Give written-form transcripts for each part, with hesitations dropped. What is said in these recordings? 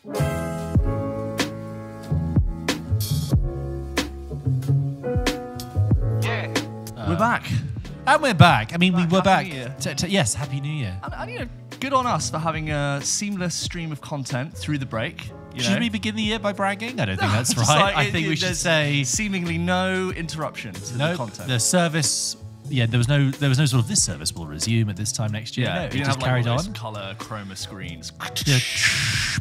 We're back. And we're back. I mean, we were back. Happy New Year. Yes, Happy New Year. And, you know, good on us for having a seamless stream of content through the break. Should we begin the year by bragging? I don't think that's Just right. like I think we should say seemingly no interruptions to the content. The service. Yeah, there was no sort of this service will resume at this time next year. Yeah, No, we it didn't just have carried like all on. those colour chroma screens. Yeah.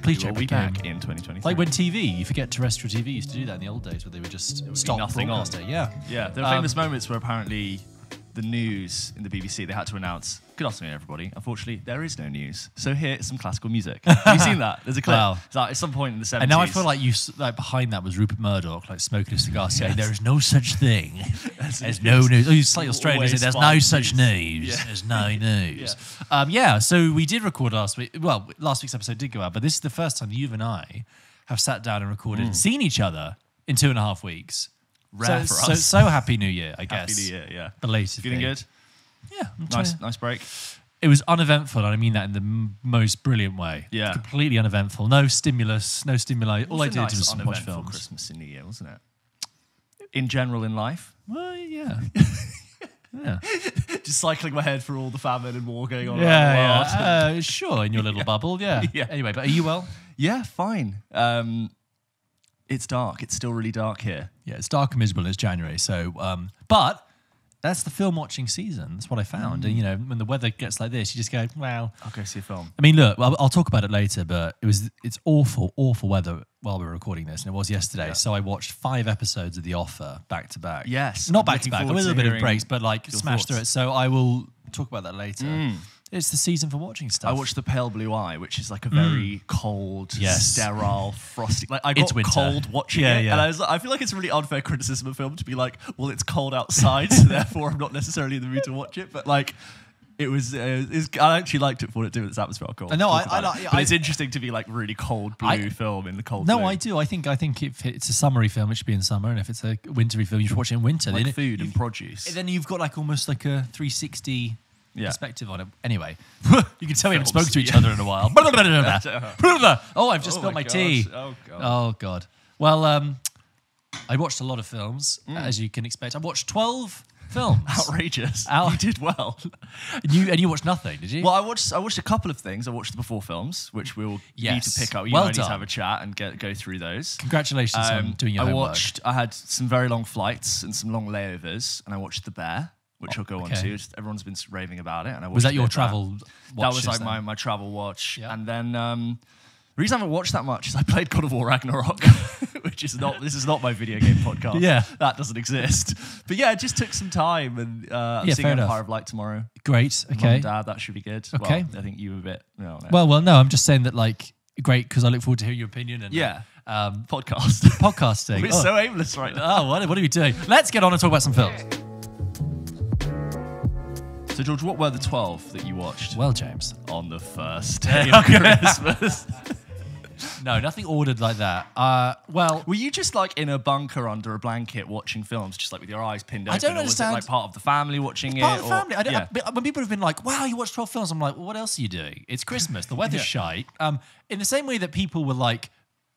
Please check We'll be back back in 2023. Like when TV, you forget terrestrial TV used to do that in the old days where they would just stop nothing on. broadcasting. Yeah. Yeah, there are famous moments where apparently the news in the BBC, they had to announce, good afternoon, everybody. Unfortunately, there is no news. So here is some classical music. Have you seen that? There's a clip. Wow. It's like at some point in the 70s. And now I feel like behind that was Rupert Murdoch, like smoking a cigar, saying, "There is no such thing as no news." Oh, you slightly Australian, isn't it? There's no such news. Yeah. There's no news. So we did record last week. Well, last week's episode did go out, but this is the first time that you and I have sat down and recorded and seen each other in 2.5 weeks. Rare for us. So Happy New Year, I guess. Happy New Year, yeah. Belated. Feeling good? Yeah. I'm trying to- Nice break. It was uneventful, and I mean that in the most brilliant way. Yeah. Completely uneventful. No stimulus, no stimuli. All I It did was a was nice, watch uneventful films. Christmas and New Year, wasn't it? In general, in life. Well, yeah. Yeah. Just cycling my head through all the famine and war going on around the world. Yeah. Sure, in your little bubble, yeah. Yeah. Anyway, but are you well? Yeah, fine. It's dark. It's still really dark here. Yeah, it's dark and miserable. It's January, so but that's the film watching season. That's what I found. And you know, when the weather gets like this, you just go, "Wow." I'll go see a film. I mean, look, I'll talk about it later, but it's awful weather while we were recording this, and it was yesterday. Yeah. So I watched 5 episodes of The Offer back to back. Yes, not I'm back to looking back. forward With a to little bit of hearing breaks, but like your smashed through it. thoughts. So I will talk about that later. It's the season for watching stuff. I watched The Pale Blue Eye, which is like a very cold, Yes. sterile, frosty. Like I It's got winter. cold watching Yeah, it, yeah. and I feel like it's a really unfair criticism of film to be like, well, it's cold outside, so therefore I'm not necessarily in the mood to watch it. But like, it was. I actually liked it for what it did with its atmosphere. I'll No, talk I about it. But it's interesting to be like really cold blue film in the cold. No, blue. I do. I think if it's a summery film, it should be in summer, and if it's a wintry film, you should watch it in winter. Like Then food and produce. Then you've got like almost like a 360 perspective on it. Anyway, you can tell we haven't Films, spoken to each yeah. other in a while. Oh, I've just spilled my gosh. tea. Oh god. Oh god. Well, I watched a lot of films, as you can expect. I watched 12 films. Outrageous. Out- You did well. And you watched nothing, did you? Well, I watched a couple of things. I watched the before films, which we'll need Yes. to pick up. Well I need to done. have a chat and go through those. Congratulations on doing your homework. I had some very long flights and some long layovers, and I watched The Bear, which I'll go on okay. to. Everyone's been raving about it, and I watched Was that a your bit of travel watch? That was like then? my travel watch, Yeah. and then the reason I haven't watched that much is I played God of War Ragnarok, which is not. This is not my video game podcast. Yeah. that doesn't exist. But yeah, it just took some time, and I'm Yeah, seeing fair Empire enough. of Light tomorrow. Great. Mum Okay. and Dad, that should be good. Okay. Well, I think you were a bit. No. Well, no. I'm just saying that like great because I look forward to hearing your opinion and Yeah. um, Podcast. podcasting. We're so aimless right now. Oh, what are we doing? Let's get on and talk about some films. So, George, what were the 12 that you watched Well, James. on the first day of Christmas? No, nothing ordered like that. Well, Were you just like in a bunker under a blanket watching films, just like with your eyes pinned open? I don't or was understand. it like part of the family watching it? part of the or- family. yeah. When people have been like, wow, you watched 12 films, I'm like, well, what else are you doing? It's Christmas. The weather's shite. In the same way that people will like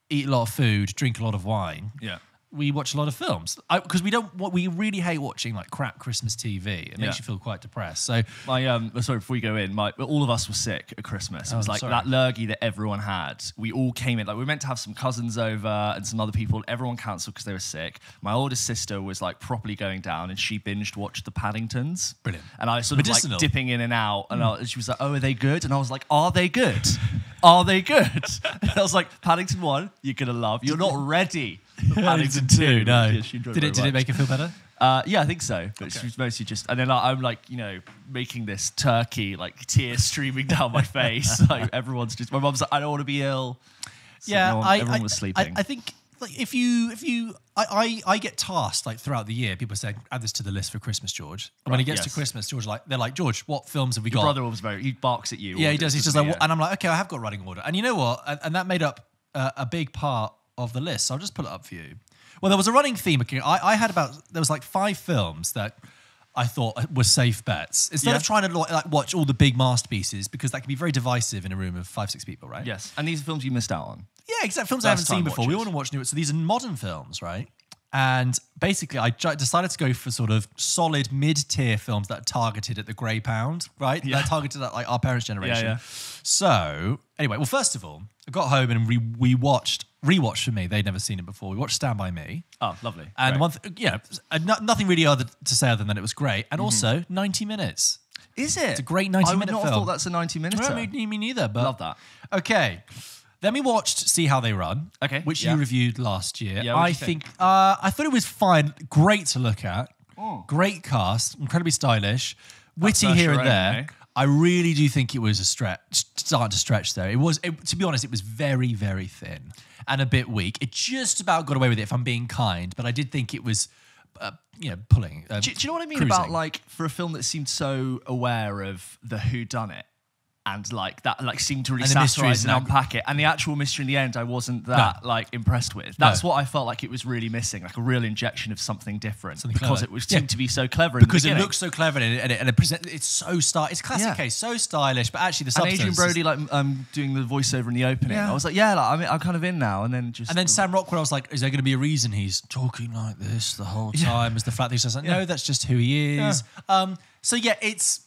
eat a lot of food, drink a lot of wine. Yeah. We watch a lot of films because we really hate watching like crap Christmas TV. It makes you feel quite depressed. So Sorry, before you go in, all of us were sick at Christmas. It was like sorry. that lurgy that everyone had. We all came in, like we were meant to have some cousins over and some other people. Everyone cancelled because they were sick. My oldest sister was like properly going down and she binged watched the Paddingtons. Brilliant. And I sort of Medicinal. like dipping in and out. And she was like, oh, are they good? And I was like, are they good? Are they good? And I was like, Paddington 1, you're going to love. You're not ready for Paddington 2. No. Yeah, she enjoyed Did very it much. make you feel better? Yeah, I think so. But she was mostly just, and then I'm like, making this turkey, like tears streaming down my face. Like everyone's just, my mum's like, I don't want to be ill. So everyone was sleeping. I think like I get tasked like throughout the year. People say, add this to the list for Christmas, George. And when it gets to Christmas, they're like, George, what films have we got? Your brother was he barks at you. Yeah, he does. He's just like, yeah. and I'm like, okay, I have got running order. And you know what? And that made up a big part of the list. So I'll just pull it up for you. Well, there was a running theme. I had there was like 5 films that I thought were safe bets. Instead of trying to like watch all the big masterpieces, because that can be very divisive in a room of 5-6 people, right? Yes, and these are films you missed out on. Yeah, exactly. Films I haven't seen before. We want to watch new. So these are modern films, right? And basically, I decided to go for sort of solid mid-tier films that are targeted at the grey pound, right? Yeah. They're targeted at like our parents' generation. Yeah. So anyway, well, first of all, I got home and rewatched for me. They'd never seen it before. We watched Stand By Me. Oh, lovely. And nothing really other to say other than it was great. And also 90 minutes. Is it? It's a great 90-minute film. I would not have thought that's a 90-minute. No, me neither. But love that. Okay. Then we watched See How They Run, which you reviewed last year. Yeah, I thought it was fine. Great to look at. Oh. Great cast. Incredibly stylish. Witty here and there. I really do think it was starting to stretch there. To be honest, it was very, very thin and a bit weak. It just about got away with it, if I'm being kind. But I did think it was, pulling. Do you know what I mean about, like, for a film that seemed so aware of the whodunit? And like that, like seemed to really satirize and unpack it. And the actual mystery in the end, I wasn't that impressed with. That's what I felt like it was really missing, like a real injection of something different, because it seemed to be so clever. Because it looks so clever and it presents. It's so It's classic case, so stylish, but actually the substance. And Adrian Brody doing the voiceover in the opening. I was like, I'm kind of in now. And then Sam Rockwell, I was like, is there going to be a reason he's talking like this the whole time? Is the fact that he's just like, no, that's just who he is. It's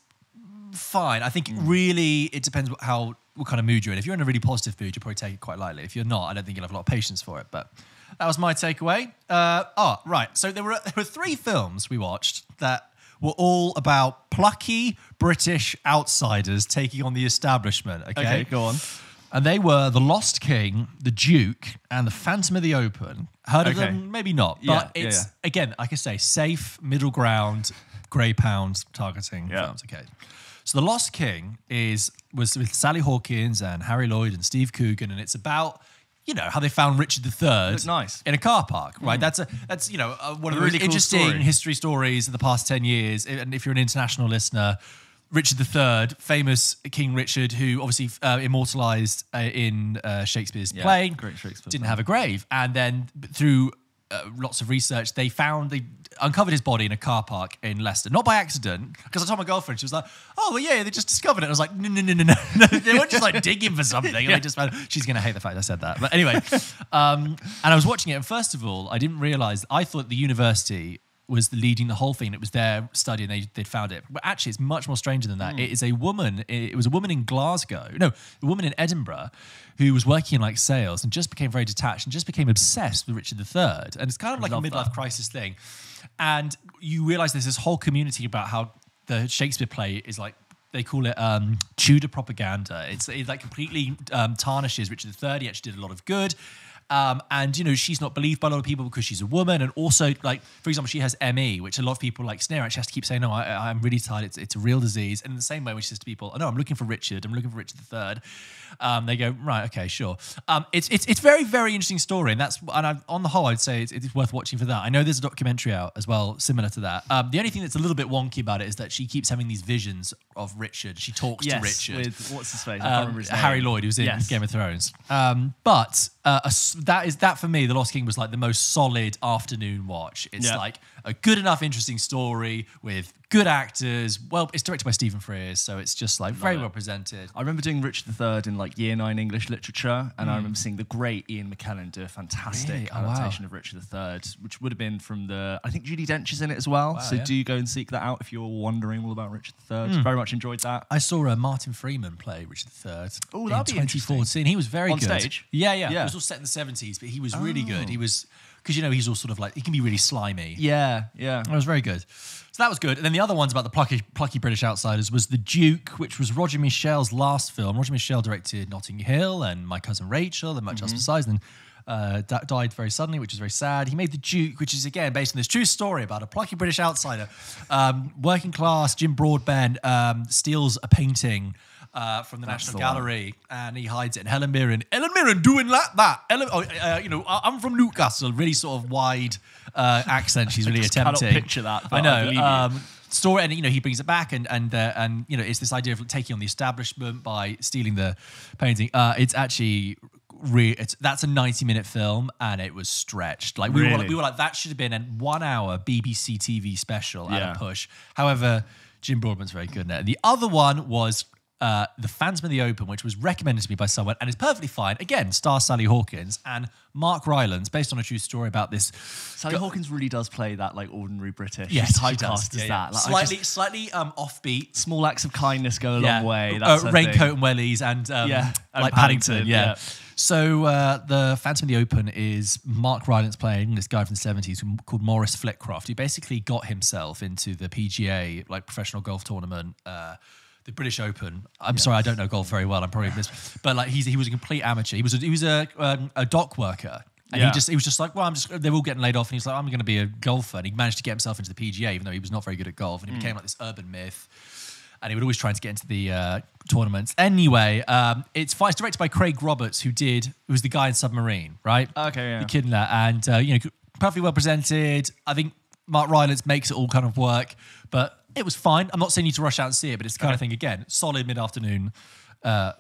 fine. I think really it depends what kind of mood you're in. If you're in a really positive mood, you'll probably take it quite lightly. If you're not, I don't think you'll have a lot of patience for it. But that was my takeaway. Right. So there were 3 films we watched that were all about plucky British outsiders taking on the establishment. Okay, go on. And they were The Lost King, The Duke, and The Phantom of the Open. Heard of them? Maybe not. But it's, again, like I say, safe, middle ground, grey pound targeting films. Okay. So The Lost King was with Sally Hawkins and Harry Lloyd and Steve Coogan, and it's about how they found Richard III in a car park, right? That's one of the really interesting history stories of the past 10 years. And if you're an international listener, Richard III, famous King Richard, who obviously immortalised in Shakespeare's play, great Shakespeare didn't have a grave, and then through lots of research, they uncovered his body in a car park in Leicester, not by accident, because I told my girlfriend, she was like, oh, well, yeah, they just discovered it. I was like, no. They weren't just like digging for something. They just found, she's going to hate the fact I said that. But anyway, and I was watching it, and first of all, I didn't realise, I thought the university was leading the whole thing. It was their study and they'd found it. But actually, it's much more stranger than that. It is a woman. It was a woman in Glasgow. No, a woman in Edinburgh who was working in like sales and just became very detached and just became obsessed with Richard III. And it's kind of like a midlife crisis thing. And you realise there's this whole community about how the Shakespeare play is like, they call it Tudor propaganda. It like completely tarnishes Richard III. He actually did a lot of good. And she's not believed by a lot of people because she's a woman, and also, like, for example, she has ME, which a lot of people like sneer at. She has to keep saying, no, I'm really tired, it's a real disease. And in the same way when she says to people, oh no, I'm looking for Richard III, they go, right, okay, sure. It's very, very interesting story, and on the whole, I'd say it's worth watching for that. I know there's a documentary out as well similar to that. The only thing that's a little bit wonky about it is that she keeps having these visions of Richard. She talks to Richard with what's his face? I can't remember his name. Harry Lloyd, who's in Game of Thrones. But that for me, The Lost King was like the most solid afternoon watch. It's like a good enough, interesting story with good actors. Well, it's directed by Stephen Frears, so it's just like very well presented. I remember doing Richard III in like year 9 English literature, and I remember seeing the great Ian McKellen do a fantastic adaptation of Richard III, which would have been from I think Judi Dench is in it as well. Wow, so do go and seek that out if you're wondering all about Richard III. Very much enjoyed that. I saw Martin Freeman play Richard III in 2014. He was very good. On stage? Yeah. It was all set in the 70s, but he was really good. He was, because he's all sort of like, he can be really slimy. Yeah. It was very good. So that was good. And then the other ones about the plucky British outsiders was The Duke, which was Roger Michel's last film. Roger Michel directed Notting Hill and My Cousin Rachel and Much Else Besides, and died very suddenly, which is very sad. He made The Duke, which is, again, based on this true story about a plucky British outsider. Working class, Jim Broadbent steals a painting from the National Gallery, and he hides it. And Helen Mirren doing like that. I'm from Newcastle. Really sort of wide accent. She's really attempting. I cannot picture that. I know. Story, and he brings it back, and it's this idea of taking on the establishment by stealing the painting. It's actually. That's a 90-minute film, and it was stretched. Like we were like that should have been a 1 hour BBC TV special at a push. However, Jim Broadbent's very good in it. The other one was The Phantom of the Open, which was recommended to me by someone and is perfectly fine. Again, star Sally Hawkins and Mark Rylance, based on a true story about this. Sally Hawkins really does play that like ordinary British. Yes, She's she does. typecast as that. Like, Slightly offbeat. Small acts of kindness go a long way. That's Raincoat and wellies and like Paddington. Yeah. So the Phantom of the Open is Mark Rylance playing this guy from the 70s called Maurice Flitcroft, who basically got himself into the PGA, like professional golf tournament, the British Open. I'm sorry, I don't know golf very well. I'm probably but like he was a complete amateur. He was a dock worker. And he was just like, well, they're all getting laid off. And he's like, I'm going to be a golfer. And he managed to get himself into the PGA, even though he was not very good at golf. And he became like this urban myth. And he would always try to get into the tournaments. Anyway, it's directed by Craig Roberts, who was the guy in Submarine, right? Okay, yeah. The kid in that. And, perfectly well presented. I think Mark Rylance makes it all kind of work. But it was fine. I'm not saying you to rush out and see it, but it's the kind of thing, again, solid mid-afternoon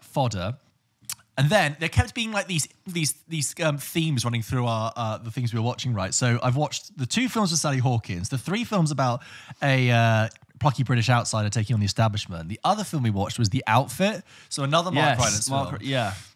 fodder. And then there kept being like these themes running through the things we were watching, right? So I've watched the 2 films with Sally Hawkins, the 3 films about a plucky British outsider taking on the establishment. The other film we watched was The Outfit, so another Mark Rylance film.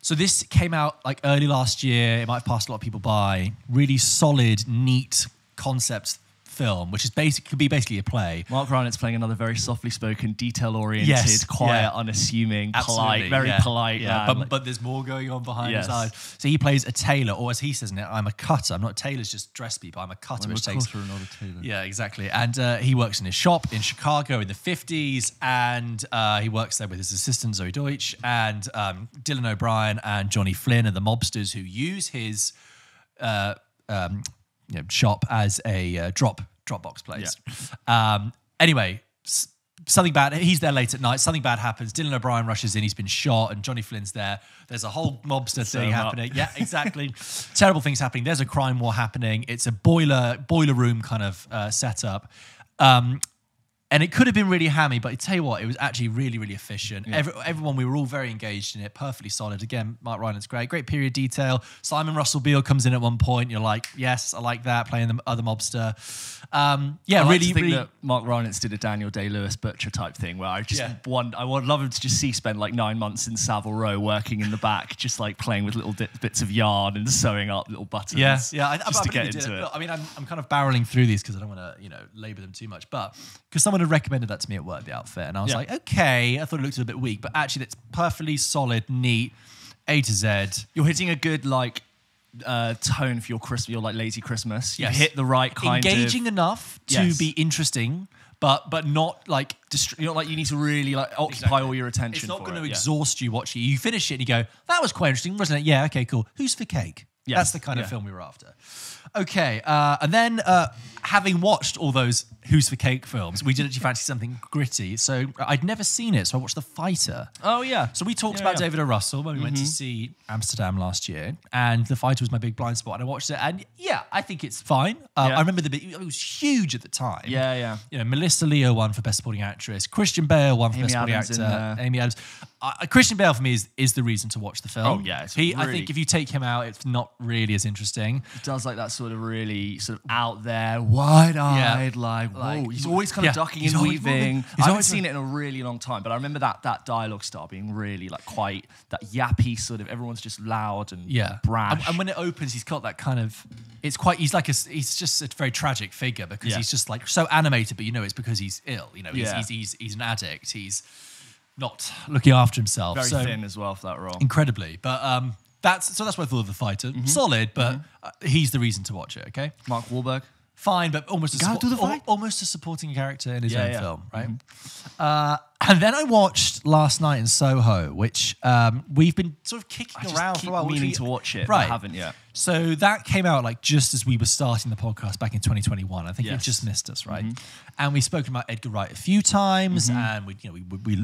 So this came out like early last year. It might have passed a lot of people by. Really solid, neat concept film, which is could be basically a play. Mark Rylance playing another very softly spoken, detail-oriented, quiet, unassuming, polite, very polite. Yeah, but there's more going on behind his eyes. So he plays a tailor, or as he says in it, I'm a cutter. I'm not tailors, just dress people. I'm a cutter. I'm a cutter, not a tailor. Yeah, exactly. And he works in his shop in Chicago in the 50s, and he works there with his assistant Zoe Deutsch and Dylan O'Brien and Johnny Flynn and the mobsters who use his shop as a Dropbox place. Anyway, something bad. He's there late at night. Something bad happens. Dylan O'Brien rushes in. He's been shot, and Johnny Flynn's there. There's a whole mobster thing happening. Yeah, exactly. Terrible things happening. There's a crime war happening. It's a boiler room kind of setup. And it could have been really hammy, but I tell you what, it was actually really, really efficient. Yeah. Everyone, we were all very engaged in it, perfectly solid. Again, Mark Rylance, great period detail. Simon Russell Beale comes in at one point. You're like, yes, I like that, playing the other mobster. I like to think that Mark Rylance did a Daniel Day-Lewis Butcher type thing where I would love him to just spend like 9 months in Savile Row working in the back, just like playing with little bits of yarn and sewing up little buttons. Just to get into it. Look, I mean, I'm kind of barreling through these because I don't want to, labour them too much, but because someone had recommended that to me at work, The Outfit, and I was like, okay, I thought it looked a bit weak, but actually it's perfectly solid, neat, A to Z. You're hitting a good like tone for your like lazy Christmas. You hit the right kind engaging enough to be interesting, but not like not like you need to really like occupy all your attention. It's not going to exhaust you watching. You finish it and you go, that was quite interesting, wasn't it? Yeah, okay, cool. Who's for cake? Yes. That's the kind of film we were after. Okay, and then having watched all those Who's for Cake films, we did actually fancy something gritty. So I'd never seen it, so I watched The Fighter. Oh, yeah. So we talked about David O. Russell when we went to see Amsterdam last year, and The Fighter was my big blind spot, and I watched it, and I think it's fine. I remember it was huge at the time. Yeah. Melissa Leo won for Best Supporting Actress, Christian Bale won for Best Supporting Actor, Amy Adams. Christian Bale for me is the reason to watch the film. Oh, yeah. I think if you take him out, it's not really as interesting. He does like that sort of really sort of out there, wide-eyed, like whoa. He's always kind of ducking and weaving. I haven't seen it in a really long time, but I remember that dialogue style being really like quite that yappy sort of. Everyone's just loud and brash. And when it opens, he's got that kind of. He's just a very tragic figure because he's just like so animated, but it's because he's ill. He's an addict. He's not looking after himself. Very thin as well for that role. Incredibly, but that's what I thought of The Fighter. Solid, but he's the reason to watch it. Okay, Mark Wahlberg. Fine, but almost a supporting character in his own film, right? And then I watched Last Night in Soho, which we've been sort of kicking around for a while. Meaning to watch it, but I haven't yet. So that came out like just as we were starting the podcast back in 2021. I think you've just missed us, right? And we've spoken about Edgar Wright a few times, and we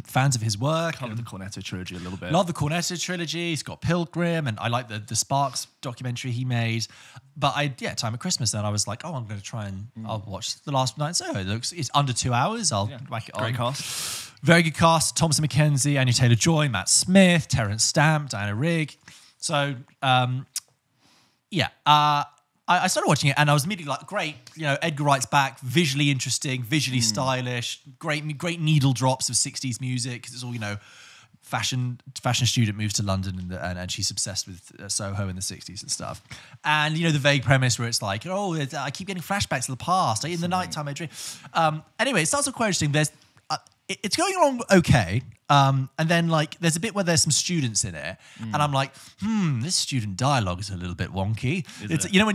fans of his work. Love the Cornetto trilogy a little bit. Love the Cornetto trilogy. Scott Pilgrim, and I like the Sparks documentary he made. But time at Christmas, then I was like, I'm going to try and I'll watch The Last Night in Soho. It's under 2 hours. I'll whack it on. Great cast. Very good cast. Thomasin McKenzie, Anya Taylor-Joy, Matt Smith, Terence Stamp, Diana Rigg. So, I started watching it and I was immediately like, great, Edgar Wright's back, visually interesting, visually stylish, great needle drops of 60s music because it's all, fashion student moves to London and she's obsessed with Soho in the 60s and stuff. And, the vague premise where it's like, I keep getting flashbacks to the past. In the nighttime I dream. Anyway, it starts off quite interesting. There's it's going along okay. And then there's a bit where there's some students in it, and I'm like, this student dialogue is a little bit wonky. When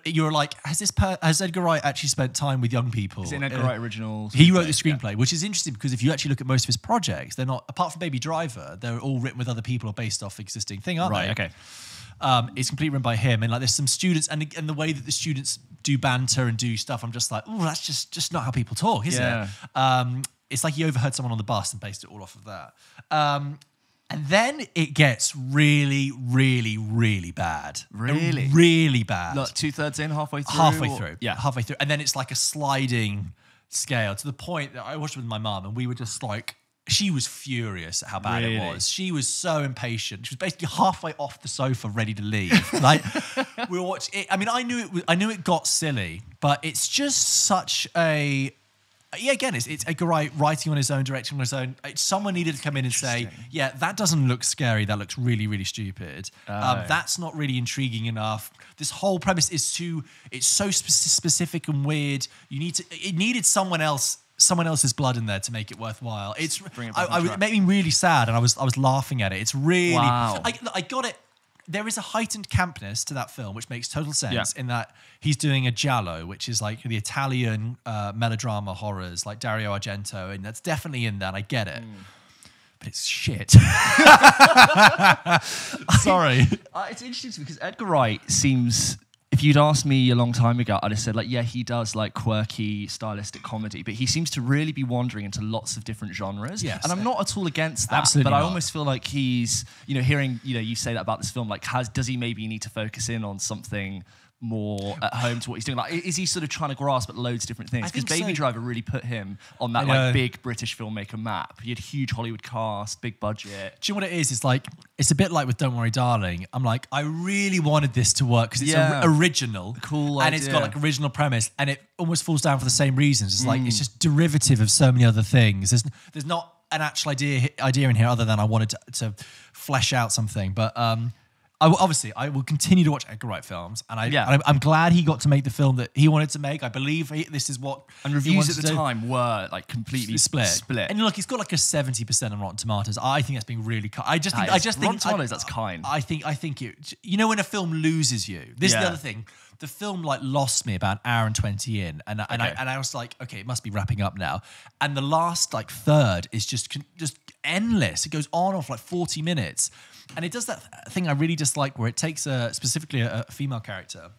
you're like, has Edgar Wright actually spent time with young people? Is it an Edgar Wright original? He wrote the screenplay, which is interesting because if you actually look at most of his projects, they're not, apart from Baby Driver, they're all written with other people or based off existing thing, aren't they? Right. Okay. It's completely written by him, and there's some students, and the way that the students do banter and do stuff, I'm just like, that's just not how people talk, is it? It's like he overheard someone on the bus and based it all off of that. And then it gets really, really, really bad. Really? Really bad. Like 2/3 in, halfway through? Halfway through. Yeah. Halfway through. And then it's like a sliding scale to the point that I watched it with my mum and we were just like, she was furious at how bad it was. She was so impatient. She was basically halfway off the sofa ready to leave. We were watching it. I mean, I knew it got silly, but it's just such a... Yeah, again, it's Edgar Wright writing on his own, directing on his own. Someone needed to come in and say, yeah, that doesn't look scary. That looks really, really stupid. That's not really intriguing enough. This whole premise is it's so specific and weird. It needed someone else's blood in there to make it worthwhile. It made me really sad, and I was laughing at it. It's really, I got it. There is a heightened campness to that film, which makes total sense in that he's doing a giallo, which is like the Italian melodrama horrors, like Dario Argento, and that's definitely in there, and I get it. But it's shit. Sorry. It's interesting because Edgar Wright seems... If you'd asked me a long time ago, I'd have said, he does quirky, stylistic comedy, but he seems to really be wandering into lots of different genres. Yes. And I'm not at all against that. Absolutely but I not. almost feel like he's, hearing, you say that about this film, does he maybe need to focus in on something more at home to what he's doing? Is he sort of trying to grasp at loads of different things? Because Baby Driver really put him on that big British filmmaker map. He had huge Hollywood cast, big budget. Do you know what it is? It's a bit like with Don't Worry Darling. I'm like, I really wanted this to work because it's original, cool and idea. it's got original premise, and it almost falls down for the same reasons. It's it's just derivative of so many other things. There's not an actual idea in here other than I wanted to flesh out something, but I will continue to watch Edgar Wright films, and I'm glad he got to make the film that he wanted to make. I believe this is what... And reviews at the time were completely split. And look, he's got a 70% on Rotten Tomatoes. I think that's being really kind. I just think Rotten Tomatoes, that's kind. I think it. When a film loses you, this is the other thing. The film lost me about an hour and 20 in, and I was like, okay, it must be wrapping up now. And the last third is just endless. It goes on for 40 minutes. And it does that thing I really dislike where it takes specifically a female character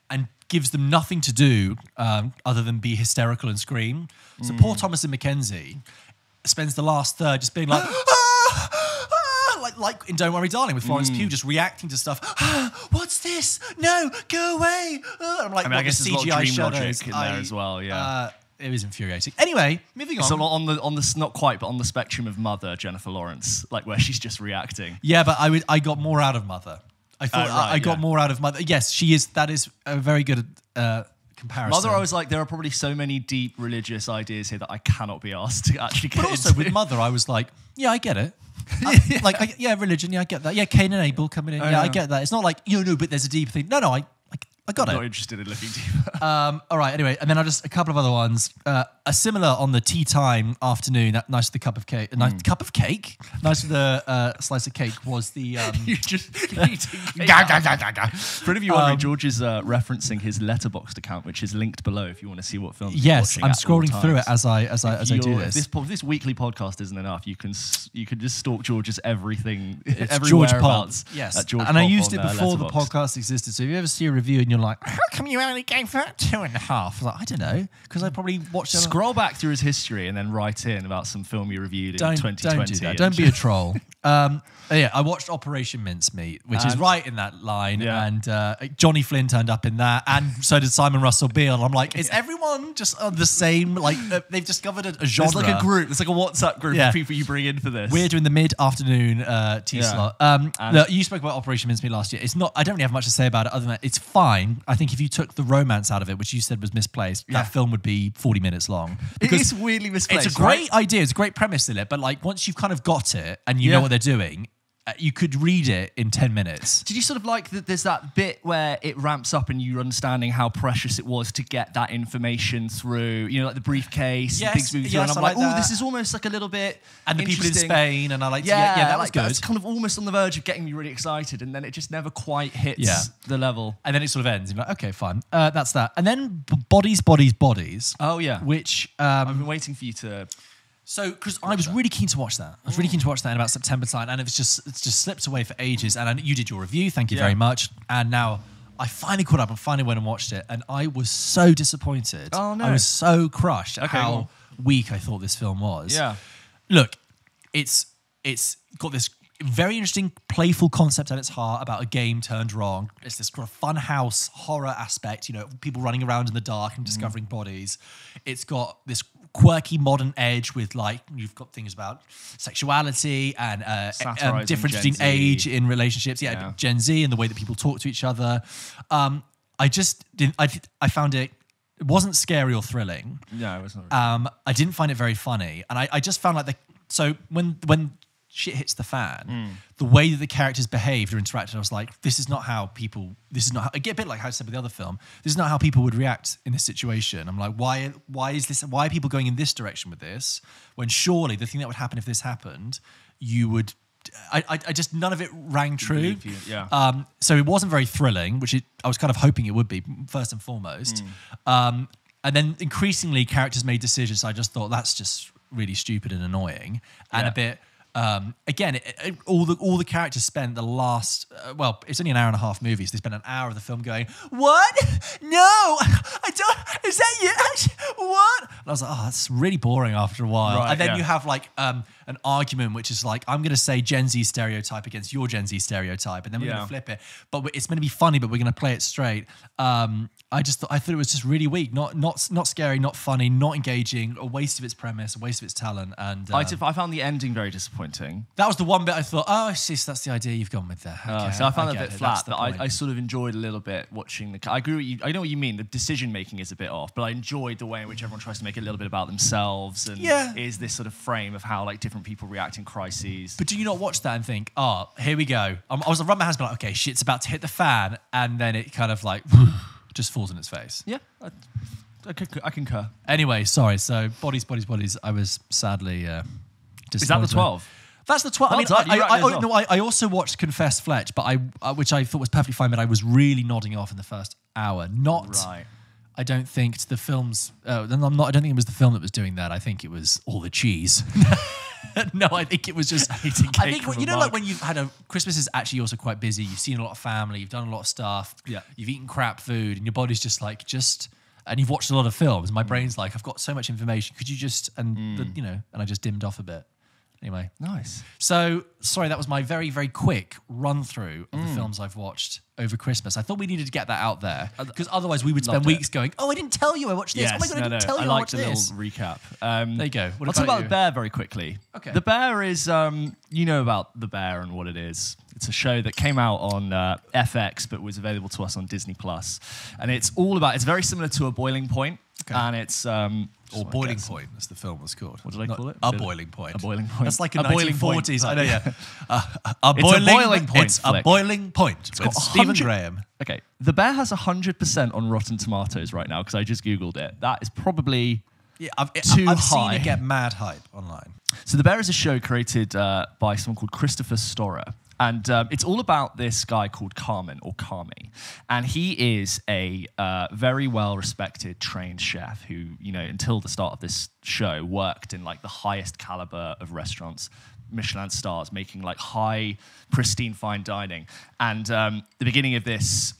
and gives them nothing to do other than be hysterical and scream. So poor Thomasin McKenzie spends the last third just being like in Don't Worry Darling with Florence Pugh, just reacting to stuff. What's this? No, go away. I'm like, I guess the there's a lot of dream shadows. logic in there as well, it was infuriating. Anyway, moving on. So on the not quite, but on the spectrum of Mother, Jennifer Lawrence, where she's just reacting. Yeah, but I got more out of Mother. I thought I got more out of Mother. Yes, she is. That is a very good comparison. Mother, I was like, there are probably so many deep religious ideas here that I cannot be asked to actually get But also into. with Mother, I was like, yeah, I get it. Religion, I get that. Yeah, Cain and Abel coming in. I get that. It's not like, but there's a deep thing. No, I got it. Not interested in looking deeper. All right, anyway, and then a couple of other ones. A similar on the tea time afternoon, nice with the cup of cake. Nice with the slice of cake was the... You're just eating cake. For any of you wondering, George is referencing his Letterboxd account, which is linked below if you want to see what films Yes, he's I'm watching scrolling through it as I do this. If this weekly podcast isn't enough, you can just stalk George's everything. It's George Pulp. Yes, and George I used it on, before the Letterboxd. podcast existed. So if you ever see a review and you're like, how come you only gave that 2.5? I was like, I don't know, because I probably watched it. Scroll back through his history and then write in about some film you reviewed in 2020. Don't do that. Don't be a troll. I watched Operation Mincemeat, which is right in that line, and Johnny Flynn turned up in that, and so did Simon Russell Beale. I'm like, is everyone just on the same? They've discovered a genre. There's a group. There's a WhatsApp group of people you bring in for this. We're doing the mid-afternoon tea slot. Look, you spoke about Operation Mincemeat last year. It's not. I don't really have much to say about it other than it's fine. I think if you took the romance out of it, which you said was misplaced, that film would be 40 minutes long. wrong. It is weirdly misplaced. It's a great idea. It's a great premise in it. But like once you've kind of got it and you know what they're doing, you could read it in 10 minutes. Did you sort of like that there's that bit where it ramps up and you're understanding how precious it was to get that information through, you know, like the briefcase, things moving through, and I'm like, oh, this is almost like a little bit and the people in Spain, and I like, that was good. It's kind of almost on the verge of getting me really excited, and then it just never quite hits the level. And then it sort of ends. You're like, okay, fine. That's that. And then Bodies. Oh, yeah. Which... I've been waiting for you to... So, because I was really keen to watch that. I was really keen to watch that in about September time, and it's just slipped away for ages. And you did your review, thank you very much. And now I finally caught up and finally went and watched it, and I was so disappointed. Oh no! I was so crushed at how weak I thought this film was. Yeah. Look, it's got this very interesting, playful concept at its heart about a game turned wrong. It's this kind of fun house horror aspect. You know, people running around in the dark and discovering bodies. It's got this quirky modern edge with like you've got things about sexuality and difference between age in relationships, Gen Z and the way that people talk to each other. I just didn't. I found it wasn't scary or thrilling. No, it wasn't. Really. I didn't find it very funny, and I just found like so when shit hits the fan, the way that the characters behaved or interacted, I was like, this is not how, I get a bit like how I said with the other film, this is not how people would react in this situation. I'm like, why are people going in this direction with this? When surely the thing that would happen if this happened, you would, I just, none of it rang true. So it wasn't very thrilling, which I was kind of hoping it would be, first and foremost. And then increasingly characters made decisions, so I just thought that's just really stupid and annoying and a bit, again, all the characters spent the last, it's only an hour and a half movie, so they spent an hour of the film going, what? No, I don't, is that you? What? And I was like, oh, that's really boring after a while. Right, and then you have like an argument, which is like, I'm going to say Gen Z stereotype against your Gen Z stereotype, and then we're going to flip it. But it's going to be funny, but we're going to play it straight. I thought it was just really weak, not scary, not funny, not engaging, a waste of its premise, a waste of its talent. And I found the ending very disappointing. That was the one bit I thought, oh, I see, so that's the idea you've gone with there. Okay, so I found that a bit flat, but I sort of enjoyed a little bit watching I agree with you. I know what you mean. The decision making is a bit off, but I enjoyed the way in which everyone tries to make it a little bit about themselves and is this sort of frame of how like different people react in crises. But do you not watch that and think, oh, here we go? I was rubbing my hands, but like, okay, shit's about to hit the fan, and then it kind of like just falls in its face. Yeah. I concur. Anyway, sorry. So, Bodies. I was sadly disappointed. Is that the 12? That's the 12. I also watched Confess Fletch, but which I thought was perfectly fine, but I was really nodding off in the first hour. I don't think the film's. I don't think it was the film that was doing that. I think it was all the cheese. No, I think it was just. I think like when you've had Christmas is actually also quite busy. You've seen a lot of family. You've done a lot of stuff. Yeah. You've eaten crap food, and your body's just like and you've watched a lot of films. My brain's like, I've got so much information. Could you just and I just dimmed off a bit. Anyway, nice. So, sorry, that was my very, very quick run through of the films I've watched over Christmas. I thought we needed to get that out there because otherwise we would spend weeks going, oh, I didn't tell you I watched this. Yes, oh my God, I didn't tell you I watched this. I liked a little recap. There you go. I'll talk about The Bear very quickly. Okay. The Bear is, you know about The Bear and what it is. It's a show that came out on FX but was available to us on Disney+. And it's very similar to A Boiling Point. Okay. And it's... or Boiling Point, as the film was called. What did I call it? A Boiling Point. A Boiling Point. That's like a 1940s. I know, yeah. A Boiling Point. It's A Boiling Point with Stephen Graham. Okay. The Bear has 100% on Rotten Tomatoes right now because I just Googled it. That is probably too high. I've seen it get mad hype online. So The Bear is a show created by someone called Christopher Storer. And it's all about this guy called Carmen, or Carmi. And he is a very well-respected, trained chef who, until the start of this show, worked in like the highest caliber of restaurants, Michelin stars, making like high, pristine, fine dining. And the beginning of this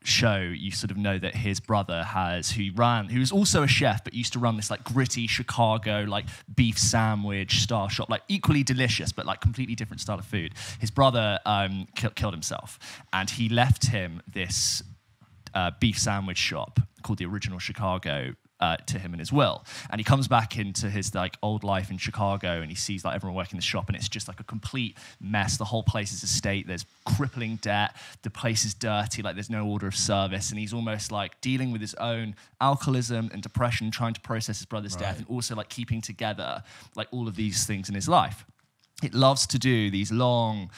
show, you sort of know that his brother who was also a chef, but used to run this like gritty Chicago like beef sandwich star shop, like equally delicious, but like completely different style of food. His brother killed himself, and he left him this beef sandwich shop called the Original Chicago. to him in his will. And he comes back into his like old life in Chicago, and he sees like everyone working in the shop, and it's just like a complete mess. The whole place is a state. There's crippling debt. The place is dirty. Like there's no order of service, and he's almost like dealing with his own alcoholism and depression, trying to process his brother's death, and also like keeping together like all of these things in his life. It loves to do these long,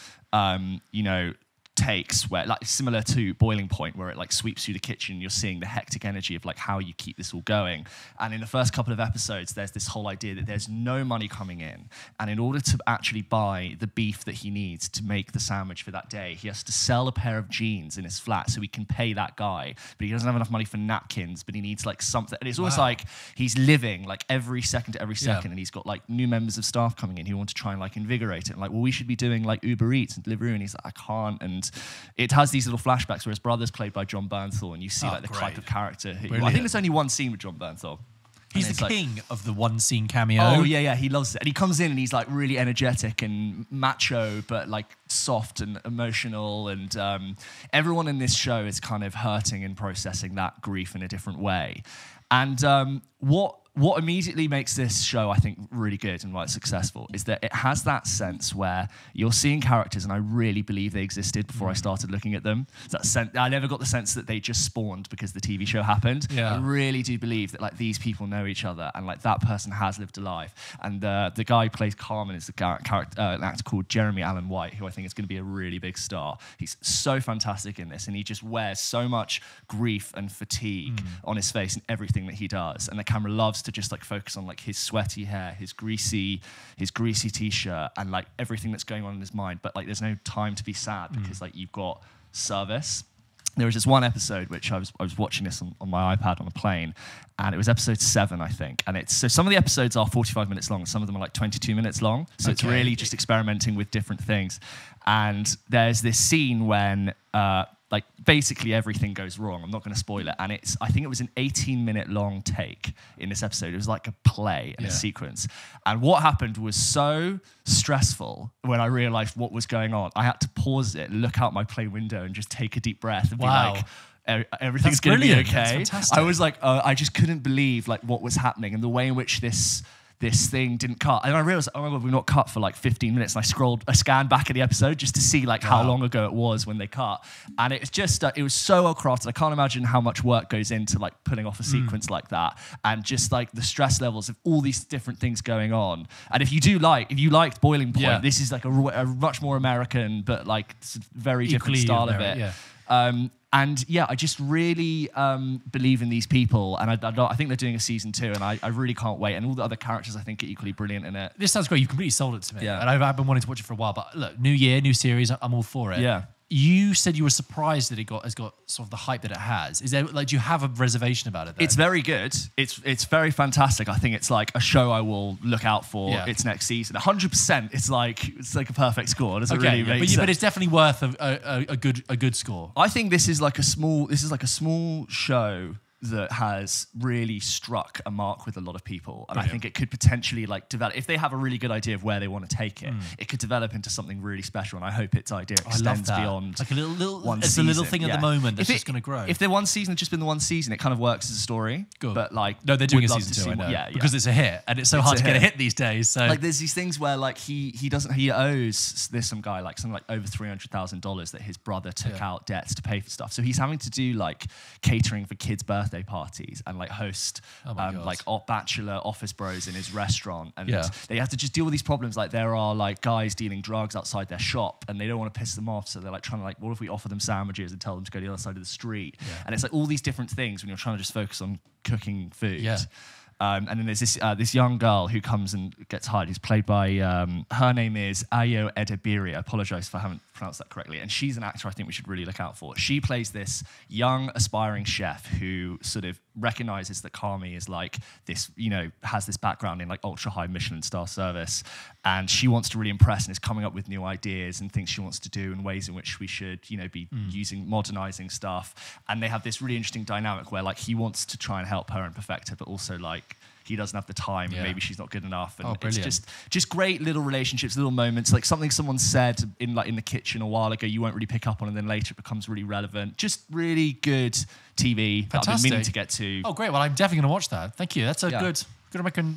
takes where like similar to Boiling Point, where it like sweeps through the kitchen. You're seeing the hectic energy of like how you keep this all going. And in the first couple of episodes, there's this whole idea that there's no money coming in, and in order to actually buy the beef that he needs to make the sandwich for that day, he has to sell a pair of jeans in his flat so he can pay that guy. But he doesn't have enough money for napkins, but he needs like something. And it's almost like he's living like every second to every second, and he's got like new members of staff coming in who want to try and like invigorate it. And like, well, we should be doing like Uber Eats and Deliveroo, and he's like, I can't. And it has these little flashbacks where his brother's played by John Bernthal, and you see like the type of character. I think there's only one scene with John Bernthal. He's the king of the one scene cameo. Oh yeah, he loves it. And he comes in and he's like really energetic and macho, but like soft and emotional. And everyone in this show is kind of hurting and processing that grief in a different way. And what immediately makes this show, I think, really good and why it's successful is that it has that sense where you're seeing characters, and I really believe they existed before I started looking at them. I never got the sense that they just spawned because the TV show happened. I really do believe that like these people know each other, and like that person has lived a life. And the guy who plays Carmen is an actor called Jeremy Allen White, who I think is going to be a really big star. He's so fantastic in this, and he just wears so much grief and fatigue on his face in everything that he does. And the camera loves to just like focus on like his sweaty hair, his greasy t-shirt, and like everything that's going on in his mind. But like there's no time to be sad because like you've got service. There was this one episode which I was watching this on my iPad on a plane, and it was episode 7, I think. And so some of the episodes are 45 minutes long, some of them are like 22 minutes long. So it's really just experimenting with different things. And there's this scene when like basically everything goes wrong. I'm not going to spoil it. And I think it was an 18-minute long take in this episode. It was like a play and a sequence. And what happened was so stressful when I realized what was going on. I had to pause it, look out my plane window, and just take a deep breath and be like, everything's going to be okay. I was like, I just couldn't believe like what was happening and the way in which this thing didn't cut. And I realized, oh my God, we've not cut for like 15 minutes. And I scanned back at the episode just to see like how long ago it was when they cut. And it's just, it was so well crafted. I can't imagine how much work goes into like putting off a sequence like that. And just like the stress levels of all these different things going on. And if you liked Boiling Point, this is like a much more American, but like very different style of it. And yeah, I just really believe in these people, and I think they're doing a season 2, and I really can't wait. And all the other characters, I think, are equally brilliant in it. This sounds great. You completely sold it to me. And I've been wanting to watch it for a while. But look, new year, new series. I'm all for it. Yeah. You said you were surprised that has got sort of the hype that it has. Is there like, do you have a reservation about it then? It's very good. It's very fantastic. I think it's like a show I will look out for its next season. 100%. It's like a perfect score. Does it really make sense? But it's definitely worth a good score. I think this is like a small show that has really struck a mark with a lot of people. And I think it could potentially like develop, if they have a really good idea of where they want to take it, it could develop into something really special. And I hope its idea extends beyond like a little one it's season. a little thing at the moment that's just going to grow. If the one season had just been the one season, it kind of works as a story. Good. But like, no, they're doing a season 2, I know. Because it's a hit, and it's so hard to get a hit these days. So like, there's these things where like he owes some guy like something like over $300,000 that his brother took out debts to pay for stuff. So he's having to do like catering for kids' birthday parties and like host like bachelor office bros in his restaurant, and they have to just deal with these problems. Like there are like guys dealing drugs outside their shop, and they don't want to piss them off, so they're like trying to like, what if we offer them sandwiches and tell them to go to the other side of the street? And it's like all these different things when you're trying to just focus on cooking food. And then there's this young girl who comes and gets hired, who's played by, her name is Ayo Edebiri. I apologize if I haven't pronounced that correctly. And she's an actor I think we should really look out for. She plays this young, aspiring chef who sort of recognizes that Kami is like this, has this background in like ultra-high Michelin star service. And she wants to really impress and is coming up with new ideas and things she wants to do and ways in which we should, be modernizing stuff. And they have this really interesting dynamic where like he wants to try and help her and perfect her, but also like he doesn't have the time, and maybe she's not good enough. And it's just great little relationships, little moments, like something someone said in the kitchen a while ago, you won't really pick up on, and then later it becomes really relevant. Just really good TV that I've been meaning to get to. Oh, great. Well, I'm definitely going to watch that. Thank you. That's a good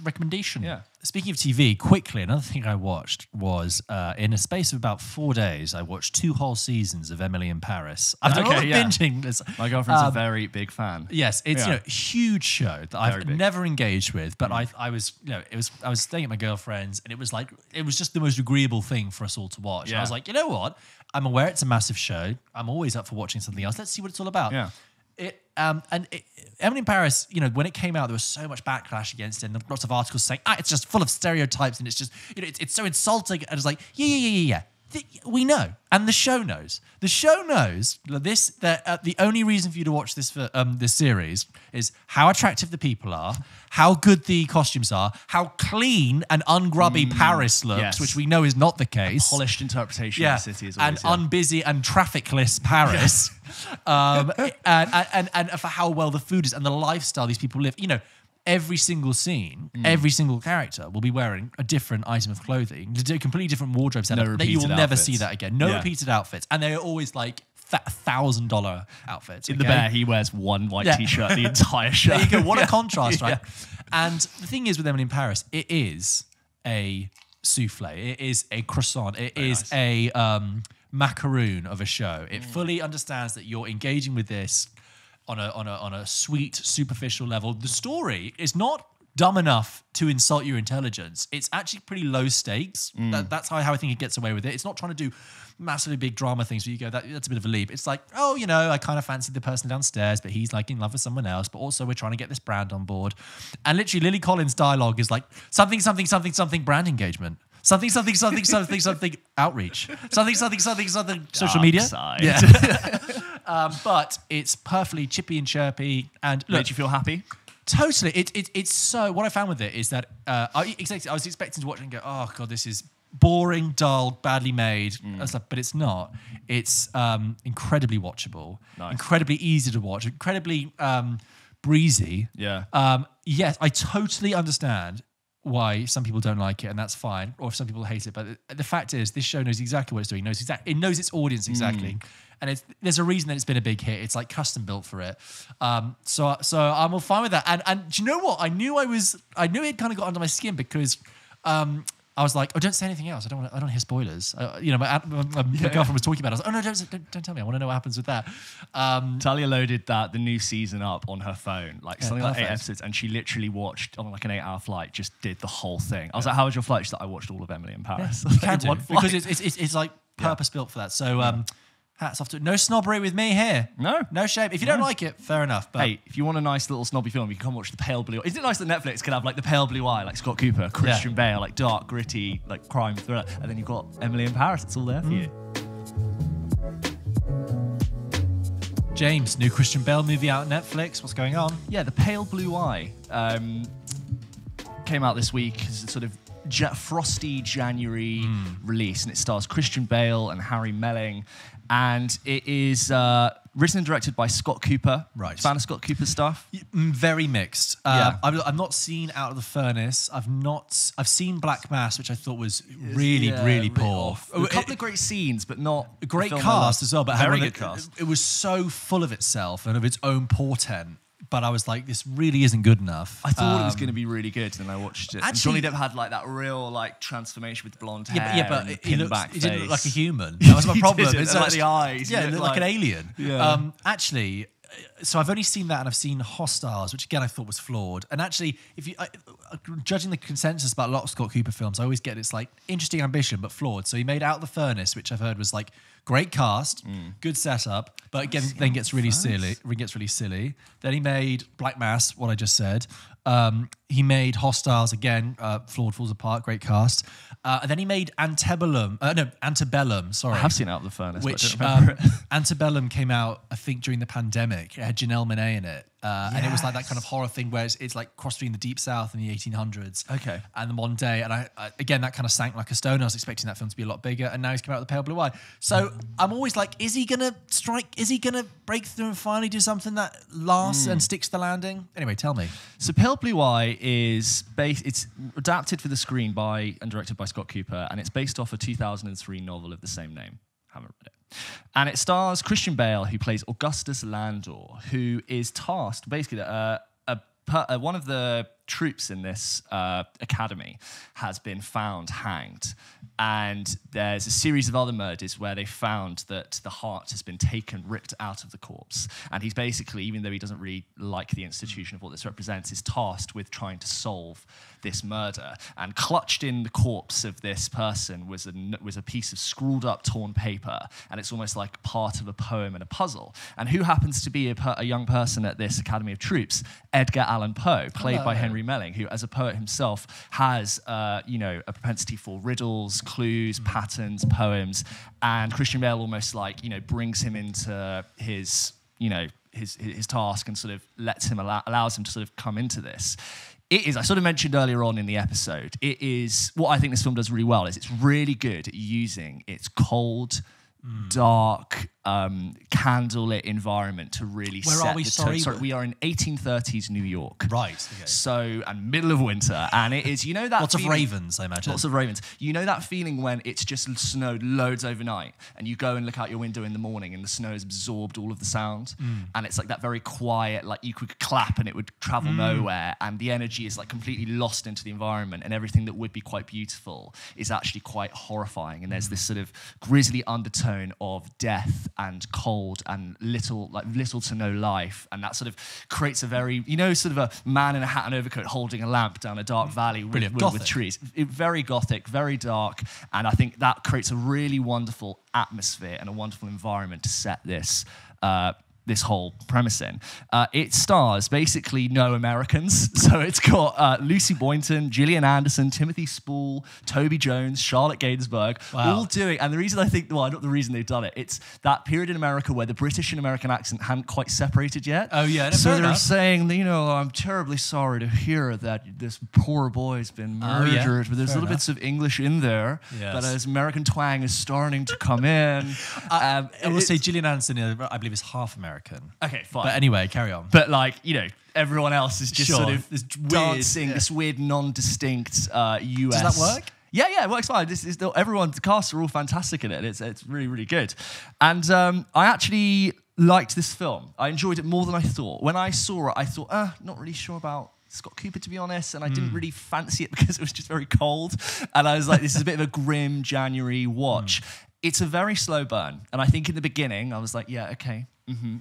recommendation. Yeah. Speaking of TV, quickly, another thing I watched was in a space of about 4 days, I watched 2 whole seasons of Emily in Paris. I've done binging this. My girlfriend's a very big fan. Yes, it's a huge show that I've never engaged with, but I was I was staying at my girlfriend's, and it was just the most agreeable thing for us all to watch. I was like, you know what? I'm aware it's a massive show. I'm always up for watching something else. Let's see what it's all about. Yeah. Emily in Paris, when it came out, there was so much backlash against it, and lots of articles saying, it's just full of stereotypes, and it's just, it's so insulting. And it's like, yeah. We know, and the show knows. The show knows that the only reason for you to watch this series is how attractive the people are, how good the costumes are, how clean and ungrubby Paris looks, which we know is not the case. A polished interpretation of the city is always, and unbusy and trafficless Paris, and for how well the food is and the lifestyle these people live. Every single scene, every single character will be wearing a different item of clothing, a completely different wardrobe setup that you will never see that again. No repeated outfits. And they're always like $1,000 outfits. In The Bear, he wears one white t-shirt the entire show. There you go. What a contrast, right? And the thing is with Emily in Paris, it is a souffle. It is a croissant. It is a macaroon of a show. It fully understands that you're engaging with this on a sweet, superficial level. The story is not dumb enough to insult your intelligence. It's actually pretty low stakes. That's how I think it gets away with it. It's not trying to do massively big drama things where you go, that's a bit of a leap. It's like, I kind of fancy the person downstairs, but he's like in love with someone else, but also we're trying to get this brand on board. And literally Lily Collins' dialogue is like something, brand engagement. Something, outreach. Something, social media. Yeah. But it's perfectly chippy and chirpy. And look, made you feel happy? Totally. It's so, what I found with it is that I was expecting to watch it and go, oh God, this is boring, dull, badly made. But it's not. It's incredibly watchable, incredibly easy to watch, incredibly breezy. Yeah. Yes, I totally understand why some people don't like it, and that's fine, or if some people hate it. But the fact is, this show knows exactly what it's doing. It knows its audience exactly, and there's a reason that it's been a big hit. It's like custom built for it. So I'm all fine with that. And do you know what? I knew it kind of got under my skin because I was like, don't say anything else. I don't hear spoilers. My girlfriend was talking about it. I was like, don't tell me. I want to know what happens with that. Talia loaded the new season up on her phone, something like 8 episodes, and she literally watched on like an 8-hour flight, just did the whole thing. I was like, how was your flight? She's like, I watched all of Emily in Paris. You can do, because it's like purpose built for that. So hats off to it. No snobbery with me here. No shame. If you don't like it, fair enough. But hey, if you want a nice little snobby film, you can come watch The Pale Blue Eye. Isn't it nice that Netflix can have like The Pale Blue Eye, like Scott Cooper, Christian Bale, like dark, gritty, like crime thriller, and then you've got Emily in Paris. It's all there for you. James, new Christian Bale movie out on Netflix. What's going on? Yeah, The Pale Blue Eye came out this week as a sort of frosty January release, and it stars Christian Bale and Harry Melling. And it is written and directed by Scott Cooper. Right. Fan of Scott Cooper's stuff? Very mixed. I've not seen Out of the Furnace. I've seen Black Mass, which I thought was really poor. A couple of great scenes, but not a great cast as well. But very good cast. It was so full of itself and of its own portent. But I was like, this really isn't good enough. I thought it was going to be really good, and then I watched it. Actually, Johnny Depp had like that real transformation with blonde hair. But he didn't look like a human. That was my problem. It's like the eyes. Yeah, he looked like an alien. Yeah. Actually, so I've only seen that, and I've seen Hostiles, which again I thought was flawed. And actually, judging the consensus about a lot of Scott Cooper films, I always get it's like interesting ambition but flawed. So he made Out the Furnace, which I've heard was like great cast, good setup, but again then gets really silly. Then he made Black Mass, what I just said. He made Hostiles, again, flawed, falls apart, great cast. And then he made Antebellum. Sorry. I have seen Out of the Furnace, which but I don't remember it. Antebellum came out, I think, during the pandemic. It had Janelle Monáe in it. And it was like that kind of horror thing where it's like cross between the Deep South and the 1800s. Okay. And the modern day. And I again, that kind of sank like a stone. I was expecting that film to be a lot bigger. And now he's come out with The Pale Blue Eye. So I'm always like, is he going to strike? Is he going to break through and finally do something that lasts and sticks the landing? Anyway, tell me. So Pale PULP Blue Eye is it's adapted for the screen by and directed by Scott Cooper, and it's based off a 2003 novel of the same name. Haven't read it. And it stars Christian Bale, who plays Augustus Landor, who is tasked, basically, one of the troops in this academy has been found hanged. And there's a series of other murders where they found that the heart has been taken, ripped out of the corpse. And he's basically, even though he doesn't really like the institution of what this represents, is tasked with trying to solve this murder. And clutched in the corpse of this person was a piece of scrawled up, torn paper. And it's almost like part of a poem and a puzzle. And who happens to be a young person at this Academy of Troops? Edgar Allan Poe, played by Henry Melling, who, as a poet himself, has a propensity for riddles, clues, patterns, poems, and Christian Bale almost brings him into his task and sort of allows him to sort of come into this. It is, I sort of mentioned earlier on in the episode, it is, what I think this film does really well is it's really good at using its cold, dark, candlelit environment to really Where set are we? the Sorry, we are in 1830s New York. Right. Okay. So, and middle of winter, and it is, that lots of ravens, I imagine. Lots of ravens. You know that feeling when it's just snowed loads overnight, and you go and look out your window in the morning, and the snow has absorbed all of the sound, and it's like that very quiet, like you could clap and it would travel nowhere, and the energy is like completely lost into the environment, and everything that would be quite beautiful is actually quite horrifying, and there's this sort of grisly undertone of death and cold and little to no life, and that sort of creates a very, sort of a man in a hat and overcoat holding a lamp down a dark valley with trees. Very gothic, very dark, and I think that creates a really wonderful atmosphere and a wonderful environment to set this this whole premise in. It stars basically no Americans. So it's got Lucy Boynton, Gillian Anderson, Timothy Spall, Toby Jones, Charlotte Gainsbourg, all doing, and the reason I think, well, not the reason they've done it, it's that period in America where the British and American accent hadn't quite separated yet. Oh yeah. So they're saying, I'm terribly sorry to hear that this poor boy's been murdered, but there's little bits of English in there, but as American twang is starting to come in. I will say Gillian Anderson, I believe, is half American. Okay, fine. But anyway, carry on. But everyone else is just sort of dancing, this weird, non-distinct US. Does that work? Yeah, it works fine. The cast are all fantastic in it. It's really, really good. And I actually liked this film. I enjoyed it more than I thought. When I saw it, I thought, not really sure about Scott Cooper, to be honest, and I didn't really fancy it because it was just very cold. And I was like, this is a bit of a grim January watch. It's a very slow burn. And I think in the beginning, I was like, yeah, okay.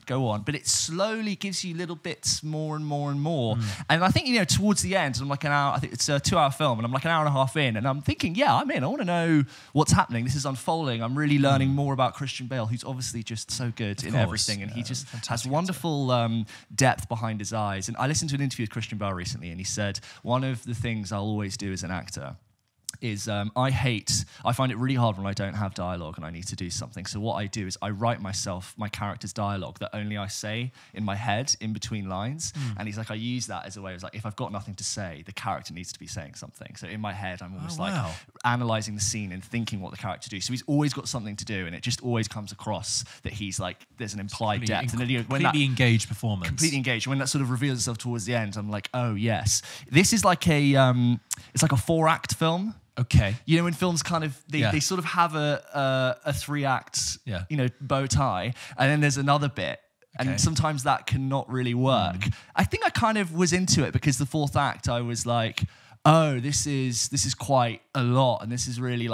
Go on. But it slowly gives you little bits more and more and more. And I think, towards the end, I'm like an hour, I think it's a 2-hour film, and I'm like an hour and a half in, and I'm thinking, yeah, I'm in. I want to know what's happening. This is unfolding. I'm really learning more about Christian Bale, who's obviously just so good in everything, and he just has wonderful depth behind his eyes. And I listened to an interview with Christian Bale recently, and he said, one of the things I'll always do as an actor is I find it really hard when I don't have dialogue and I need to do something. So what I do is I write my character's dialogue that only I say in my head in between lines. And he's like, I use that as a way of if I've got nothing to say, the character needs to be saying something. So in my head, I'm almost analysing the scene and thinking what the character do. So he's always got something to do, and it just always comes across that he's there's an implied depth. And then completely engaged performance. Completely engaged. When that sort of reveals itself towards the end, I'm like, oh yes. This is like a 4-act film. Okay. When films kind of, they sort of have a 3-act, bow tie, and then there's another bit. Okay. And sometimes that cannot really work. I think I kind of was into it because the 4th act, I was like, oh, this is quite a lot, and this is really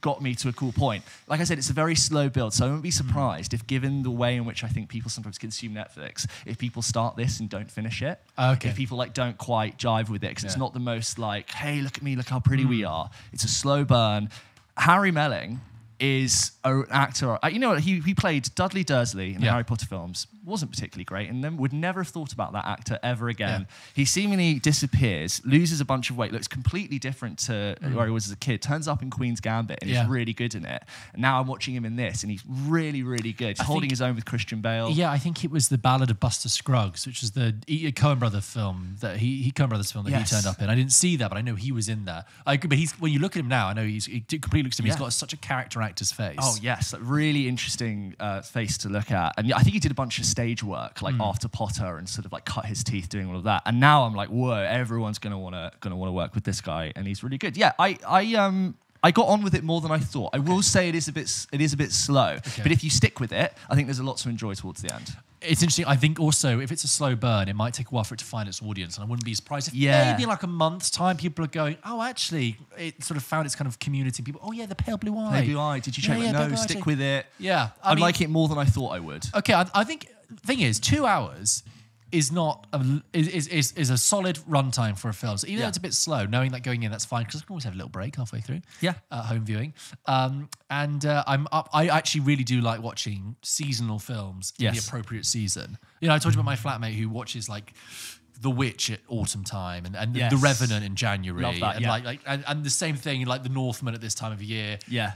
got me to a cool point. Like I said, it's a very slow build, so I wouldn't be surprised if, given the way in which I think people sometimes consume Netflix, if people start this and don't finish it. Okay. If people don't quite jive with it, because it's not the most hey, look at me, look how pretty we are. It's a slow burn. Harry Melling is an actor. He played Dudley Dursley in the Harry Potter films. Wasn't particularly great, and then would never have thought about that actor ever again. Yeah. He seemingly disappears, loses a bunch of weight, looks completely different to where he was as a kid, turns up in Queen's Gambit, and he's really good in it. And now I'm watching him in this, and he's really, really good. He's holding his own with Christian Bale. Yeah, I think it was The Ballad of Buster Scruggs, which is the Coen Brothers film that he turned up in. I didn't see that, but I know he was in there. But when you look at him now, I know he completely looks to me. He's got such a character actor's face. Oh yes, like, really interesting face to look at. And I think he did a bunch of stage work like after Potter and sort of like cut his teeth doing all of that. And now I'm like, whoa, everyone's gonna wanna work with this guy, and he's really good. Yeah, I got on with it more than I thought. I will say it is a bit slow, but if you stick with it, I think there's a lot to enjoy towards the end. It's interesting. I think also if it's a slow burn, it might take a while for it to find its audience, and I wouldn't be surprised if maybe in like a month's time people are going, oh, actually, it sort of found its kind of community. People, oh yeah, the Pale Blue Eye. Pale Blue Eye. Did you check? No, stick with it. Yeah, I like it more than I thought I would. Okay, I think the thing is, 2 hours is not is a solid runtime for a film. So even though it's a bit slow, knowing that going in, that's fine, because I can always have a little break halfway through. Yeah, home viewing. I actually really do like watching seasonal films in the appropriate season. You know, I told you about my flatmate who watches like The Witch at autumn time and The Revenant in January. Love that, and the same thing like The Northman at this time of year. Yeah.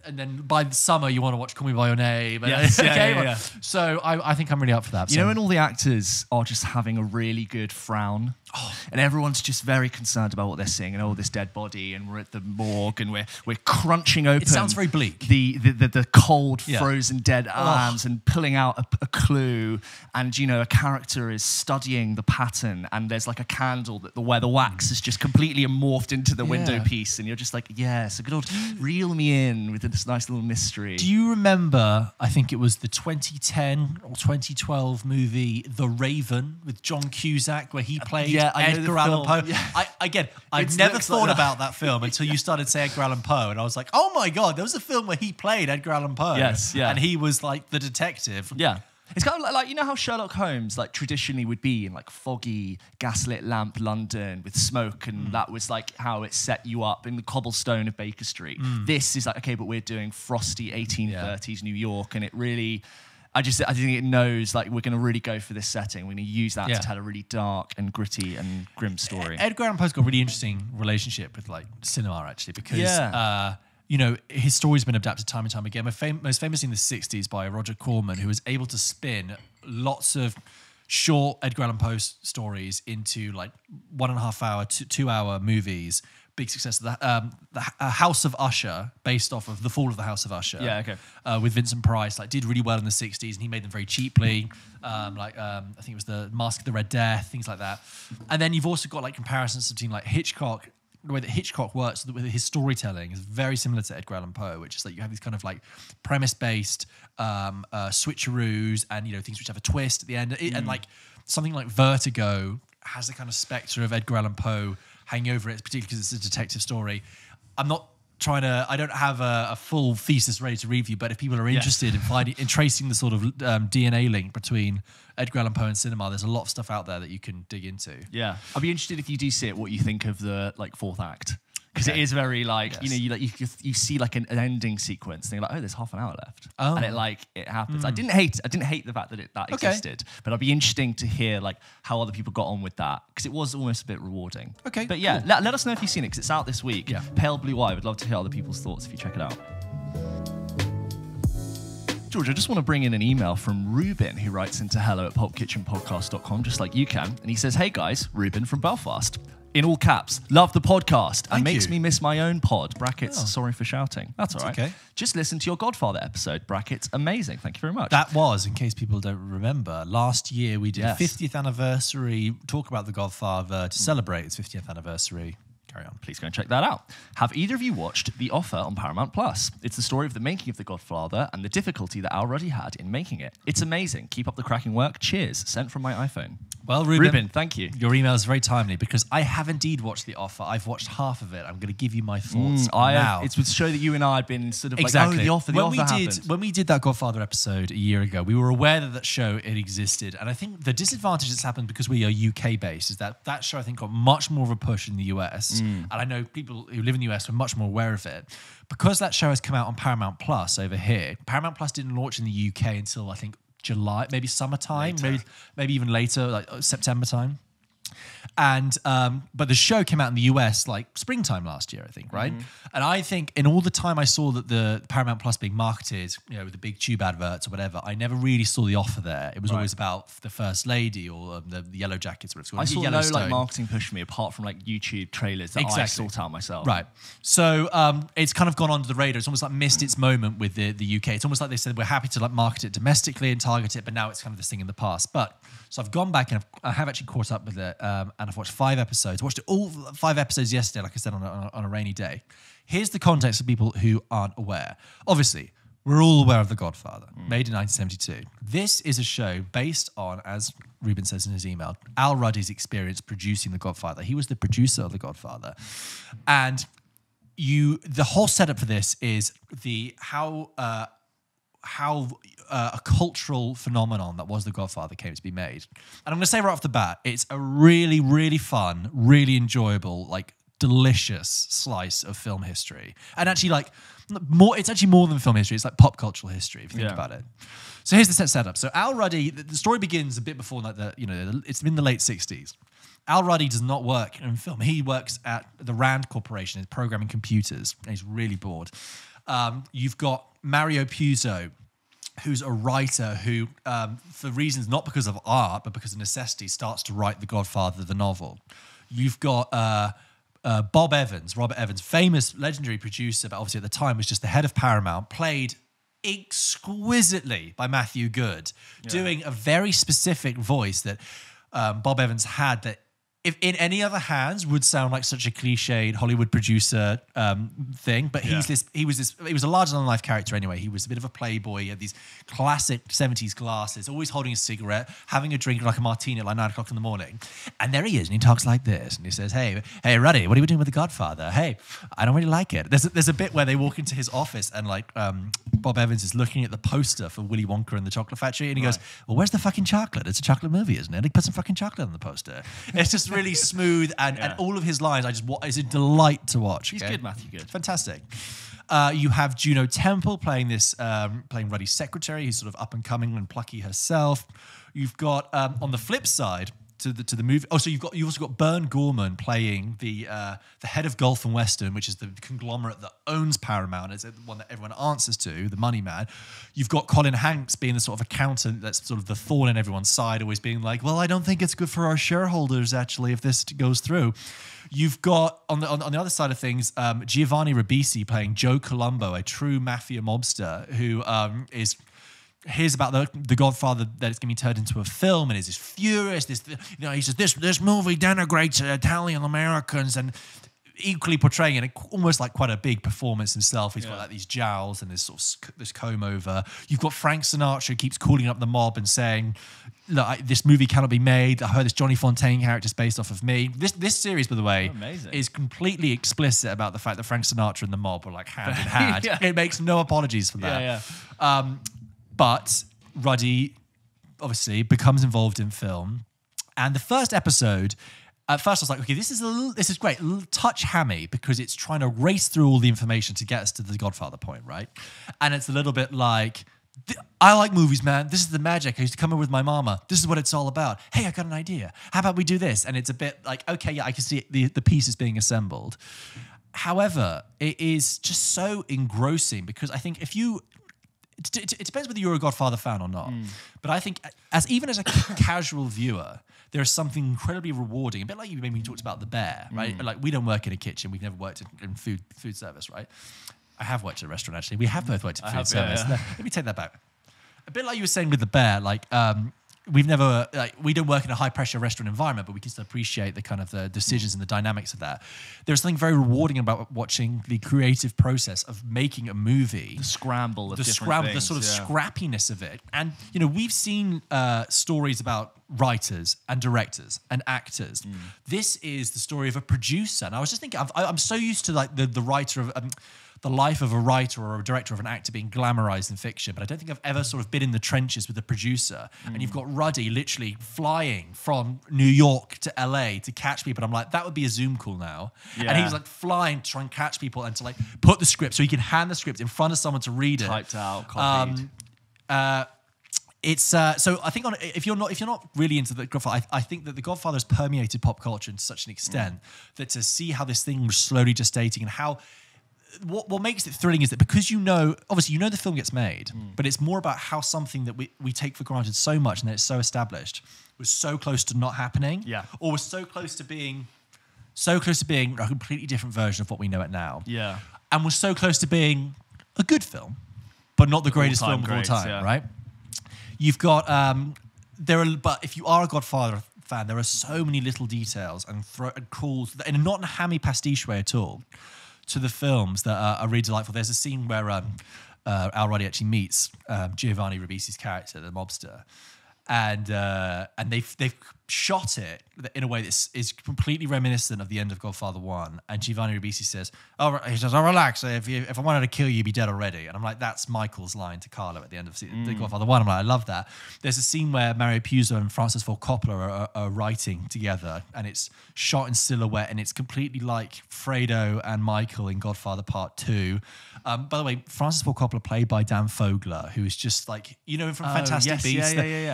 And then by the summer you want to watch Call Me By Your Name. Yes, So I think I'm really up for that. You know when all the actors are just having a really good frown and everyone's just very concerned about what they're seeing and this dead body and we're at the morgue and we're crunching open. It sounds very bleak. The cold frozen dead arms and pulling out a clue, and you know a character is studying the pattern and there's like a candle where the wax is just completely morphed into the window piece and you're just like, yes, a good old reel me in with this nice little mystery. Do you remember, I think it was the 2010 or 2012 movie The Raven with John Cusack where he played Edgar Allan Poe? Yeah. I've never thought about that film until you started saying Edgar Allan Poe, and I was like, oh my God, there was a film where he played Edgar Allan Poe. Yes, yeah. And he was like the detective. Yeah. It's kind of like, you know how Sherlock Holmes like traditionally would be in like foggy, gaslit lamp London with smoke, and that was like how it set you up in the cobblestone of Baker Street. This is like, okay, but we're doing frosty 1830s New York, and it really, I think it knows like we're going to really go for this setting. We're going to use that to tell a really dark and gritty and grim story. Edgar Allan Poe's got a really interesting relationship with like cinema actually, because you know, his story's been adapted time and time again. Most famously in the 60s by Roger Corman, who was able to spin lots of short Edgar Allan Poe stories into like 1.5 hour to 2 hour movies. Big success. The House of Usher, based off of The Fall of the House of Usher. Yeah, okay. With Vincent Price, like did really well in the 60s, and he made them very cheaply. I think it was the Mask of the Red Death, things like that. And then you've also got like comparisons between like Hitchcock. The way that Hitchcock works with his storytelling is very similar to Edgar Allan Poe, which is like you have these kind of like premise-based switcheroos and, you know, things which have a twist at the end. And like something like Vertigo has the kind of spectre of Edgar Allan Poe hanging over it, particularly because it's a detective story. I don't have a full thesis ready to review, but if people are interested in tracing the sort of DNA link between Edgar Allan Poe and cinema, there's a lot of stuff out there that you can dig into. Yeah, I'll be interested if you do see it, what you think of the like fourth act. Because it is very like, you know, you see like an ending sequence and you're like, oh, there's half an hour left. Oh. And it happens. I didn't hate the fact that that existed, but I'd be interesting to hear like how other people got on with that, because it was almost a bit rewarding. Okay. But yeah, cool. let us know if you've seen it, because it's out this week. Yeah. Pale Blue Eye. Would love to hear other people's thoughts if you check it out. George, I just want to bring in an email from Ruben, who writes into hello@pulpkitchenpodcast.com, just like you can. And he says, hey guys, Ruben from Belfast. In all caps, love the podcast and makes me miss my own pod, brackets, sorry for shouting. That's all right. Okay. Just listen to your Godfather episode, brackets, amazing. Thank you very much. That was, in case people don't remember, last year we did a 50th anniversary talk about the Godfather to celebrate its 50th anniversary. Carry on. Please go and check that out. Have either of you watched The Offer on Paramount Plus? It's the story of the making of The Godfather and the difficulty that Al Ruddy had in making it. It's amazing. Keep up the cracking work. Cheers. Sent from my iPhone. Well, Ruben, thank you. Your email is very timely, because I have indeed watched The Offer. I've watched half of it. I'm going to give you my thoughts now. It would show that you and I had been sort of like, oh, The Offer happened. When we did that Godfather episode a year ago, we were aware that show it existed. And I think the disadvantage that's happened because we are UK-based is that show, I think, got much more of a push in the US. And I know people who live in the US were much more aware of it. Because that show has come out on Paramount Plus over here, Paramount Plus didn't launch in the UK until, I think, July, maybe summertime, maybe even later, like September time. And but the show came out in the US like springtime last year, I think, right? And I think in all the time I saw that the Paramount Plus being marketed, with the big tube adverts or whatever, I never really saw the offer there. It was always about the First Lady or the Yellow Jackets, whatever it's called. I saw no like marketing push for me apart from like YouTube trailers that I sort out myself. Right. So it's kind of gone under the radar. It's almost like missed its moment with the UK. It's almost like they said we're happy to like market it domestically and target it, but now it's kind of this thing in the past. But so I've gone back and I have actually caught up with it, and I've watched 5 episodes. Watched all 5 episodes yesterday, like I said, on a rainy day. Here's the context for people who aren't aware. Obviously, we're all aware of The Godfather, made in 1972. This is a show based on, as Ruben says in his email, Al Ruddy's experience producing The Godfather. He was the producer of The Godfather. And the whole setup for this is how a cultural phenomenon that was The Godfather came to be made. And I'm going to say right off the bat, it's a really, really fun, really enjoyable, like delicious slice of film history. And actually like it's actually more than film history. It's like pop cultural history, if you think about it. So here's the setup. So Al Ruddy, the story begins a bit before like it's in the late 60s. Al Ruddy does not work in film. He works at the Rand Corporation, programming computers, and he's really bored. You've got Mario Puzo, who's a writer who, for reasons not because of art, but because of necessity, starts to write The Godfather, the novel. You've got Robert Evans, famous, legendary producer, but obviously at the time was just the head of Paramount, played exquisitely by Matthew Good, doing a very specific voice that Bob Evans had that, if in any other hands, would sound like such a cliched Hollywood producer thing, but he was a larger-than-life character anyway. He was a bit of a playboy. He had these classic 70s glasses, always holding a cigarette, having a drink like a martini at like 9 o'clock in the morning. And there he is, and he talks like this, and he says, hey, Ruddy, what are you doing with The Godfather? Hey, I don't really like it. There's a bit where they walk into his office, and like Bob Evans is looking at the poster for Willy Wonka and the Chocolate Factory, and he goes, well, where's the fucking chocolate? It's a chocolate movie, isn't it? He put some fucking chocolate on the poster. It's just really smooth, and all of his lines, it's a delight to watch. He's good, Matthew Good. Fantastic. You have Juno Temple playing playing Ruddy's secretary, who's sort of up and coming and plucky herself. You've got on the flip side to the movie. Oh, so you've also got Bern Gorman playing the head of Gulf and Western, which is the conglomerate that owns Paramount. It's the one that everyone answers to, the money man. You've got Colin Hanks being the sort of accountant that's sort of the thorn in everyone's side, always being like, well, I don't think it's good for our shareholders, actually, if this goes through. You've got, on the other side of things, Giovanni Ribisi playing Joe Colombo, a true mafia mobster who hears about the Godfather, that it's going to be turned into a film, and is furious. He says this movie denigrates Italian Americans, and equally portraying it almost like quite a big performance himself. He's got like these jowls and this comb over. You've got Frank Sinatra who keeps calling up the mob and saying, look, this movie cannot be made. I heard this Johnny Fontaine character is based off of me. This series, by the way, is completely explicit about the fact that Frank Sinatra and the mob were like hand in hand. It makes no apologies for that. But Ruddy obviously becomes involved in film, and the first episode, at first I was like, okay, this is great, a little touch hammy because it's trying to race through all the information to get us to the Godfather point, right? And it's a little bit like, I like movies, man. This is the magic. I used to come in with my mama. This is what it's all about. Hey, I got an idea. How about we do this? And it's a bit like, okay, yeah, I can see the pieces being assembled. However, it is just so engrossing because I think it depends whether you're a Godfather fan or not. But I think even as a casual viewer, there is something incredibly rewarding. A bit like you maybe talked about The Bear, right? Like we don't work in a kitchen. We've never worked in food service, right? I have worked at a restaurant, actually. We have both worked in food service. No, let me take that back. A bit like you were saying with The Bear, like we don't work in a high pressure restaurant environment, but we can still appreciate the kind of the decisions and the dynamics of that. There's something very rewarding about watching the creative process of making a movie. The scramble of the sort of scrappiness of it. And we've seen stories about writers and directors and actors. This is the story of a producer. And I was just thinking, I'm so used to like the writer of the life of a writer or a director or an actor being glamorized in fiction, but I don't think I've ever sort of been in the trenches with a producer. And you've got Ruddy literally flying from New York to LA to catch people. And I'm like, that would be a Zoom call now. And he's like flying to try and catch people and to like put the script so he can hand the script in front of someone to read it. Typed out, copied. It's so I think if you're not really into the Godfather, I think that the Godfather has permeated pop culture to such an extent that to see how this thing was slowly gestating and how what makes it thrilling is that because obviously the film gets made, but it's more about how something that we take for granted so much and that it's so established was so close to not happening, or was so close to being a completely different version of what we know it now, and was so close to being a good film, but not the greatest film of all time, right? You've got but if you are a Godfather fan, there are so many little details and calls, and not in a hammy pastiche way at all, to the films that are really delightful. There's a scene where Al Ruddy actually meets Giovanni Ribisi's character, the mobster, and they've shot it in a way that is completely reminiscent of the end of Godfather 1. And Giovanni Ribisi says, he says, relax, if I wanted to kill you, you'd be dead already. And I'm like, that's Michael's line to Carlo at the end of the Godfather 1. I'm like, I love that. There's a scene where Mario Puzo and Francis Ford Coppola are writing together, and it's shot in silhouette, and it's completely like Fredo and Michael in Godfather Part 2. By the way, Francis Ford Coppola, played by Dan Fogler, who is just like, from Fantastic Beasts,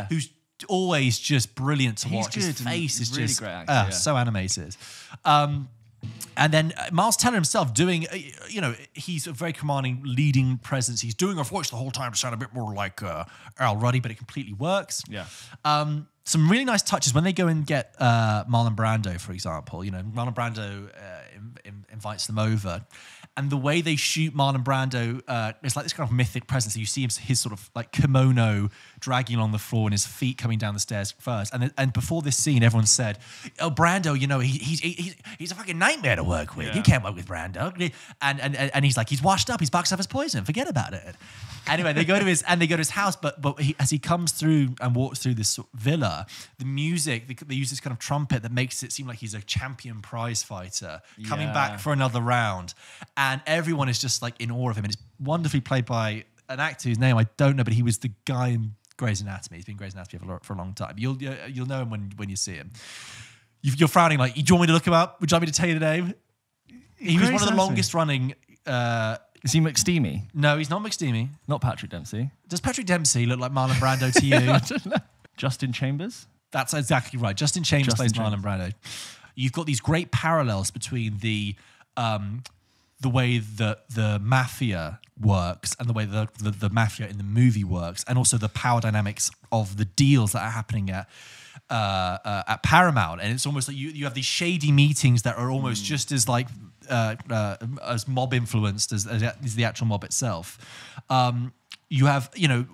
who's always just brilliant to watch. His face is really just great actor, so animated. And then Miles Teller himself doing, he's a very commanding leading presence. He's doing a voice the whole time to sound a bit more like Al Ruddy, but it completely works. Yeah. Some really nice touches when they go and get Marlon Brando, for example. Marlon Brando invites them over. And the way they shoot Marlon Brando, it's like this kind of mythic presence. You see his sort of like kimono dragging along the floor and his feet coming down the stairs first. And before this scene, everyone said, "Oh, Brando, he's a fucking nightmare to work with. You can't work with Brando." And he's like, he's washed up. He's boxed up his poison. Forget about it. Anyway, they go to his house, but as he comes through and walks through this villa, the music, they use this kind of trumpet that makes it seem like he's a champion prize fighter coming back for another round. And everyone is just like in awe of him. And it's wonderfully played by an actor whose name I don't know, but he was the guy in Grey's Anatomy. He's been in Grey's Anatomy for a long time. You'll know him when you see him. You're frowning like, do you want me to look him up? Would you like me to tell you the name? He was one of the longest running... Is he McSteamy? No, he's not McSteamy. Not Patrick Dempsey. Does Patrick Dempsey look like Marlon Brando to you? I don't know. Justin Chambers? That's exactly right. Justin Chambers plays Marlon Brando. You've got these great parallels between the way that the mafia works and the way the mafia in the movie works, and also the power dynamics of the deals that are happening at Paramount. And it's almost like you have these shady meetings that are almost just as like as mob influenced as the actual mob itself. You have,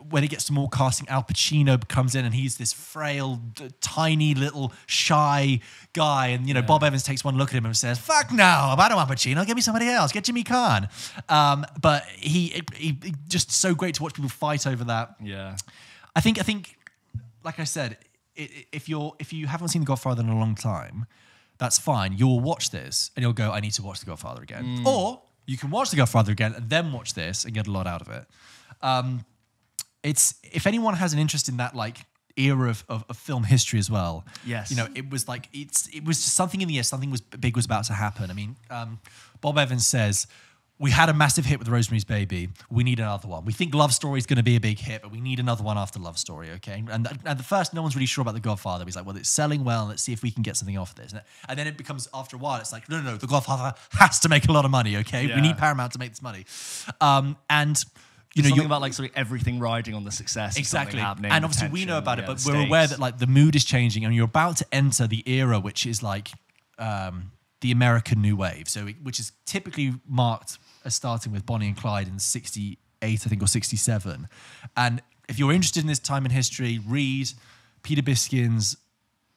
when it gets to more casting, Al Pacino comes in and he's this frail, tiny little shy guy. And, Bob Evans takes one look at him and says, "Fuck no, I don't want Pacino. Give me somebody else. Get Jimmy Caan." But he just so great to watch people fight over that. Yeah. I think, like I said, if you haven't seen The Godfather in a long time, that's fine. You'll watch this and you'll go, "I need to watch The Godfather again." Or you can watch The Godfather again and then watch this and get a lot out of it. It's, if anyone has an interest in that like era of film history as well. Yes. It was like it was just something in the air. Something big was about to happen. I mean, Bob Evans says, "We had a massive hit with Rosemary's Baby. We need another one. We think Love Story is going to be a big hit, but we need another one after Love Story." Okay, and at the first, no one's really sure about The Godfather. He's like, "Well, it's selling well. Let's see if we can get something off this." And then it becomes, after a while, it's like, no, The Godfather has to make a lot of money. Okay, we need Paramount to make this money, and. Something about like sort of everything riding on the success of something happening. And obviously we know about it, but we're aware that like the mood is changing and you're about to enter the era which is like the American New Wave. So which is typically marked as starting with Bonnie and Clyde in 68, I think, or 67. And if you're interested in this time in history, read Peter Biskin's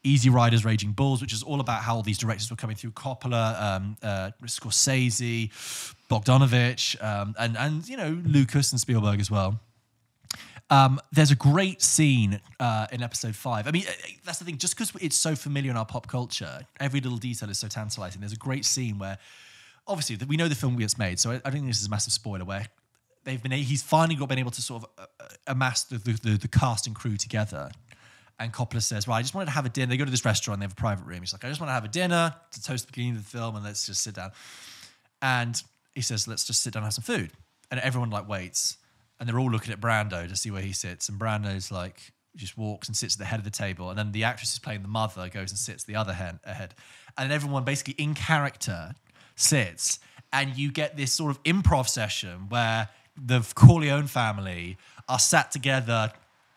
Easy Riders, Raging Bulls, which is all about how all these directors were coming through: Coppola, Scorsese, Bogdanovich, and Lucas and Spielberg as well. There's a great scene in episode 5. I mean, that's the thing. Just because it's so familiar in our pop culture, every little detail is so tantalizing. There's a great scene where, obviously, we know the film gets made, so I don't think this is a massive spoiler. Where he's finally been able to sort of amass the cast and crew together. And Coppola says, "Right, I just wanted to have a dinner." They go to this restaurant, they have a private room. He's like, "I just want to have a dinner to toast the beginning of the film and let's just sit down." And he says, "Let's just sit down and have some food." And everyone like waits. and they're all looking at Brando to see where he sits, and Brando's like just walks and sits at the head of the table, and then the actress who's playing the mother goes and sits the other head, and everyone basically in character sits, and you get this sort of improv session where the Corleone family are sat together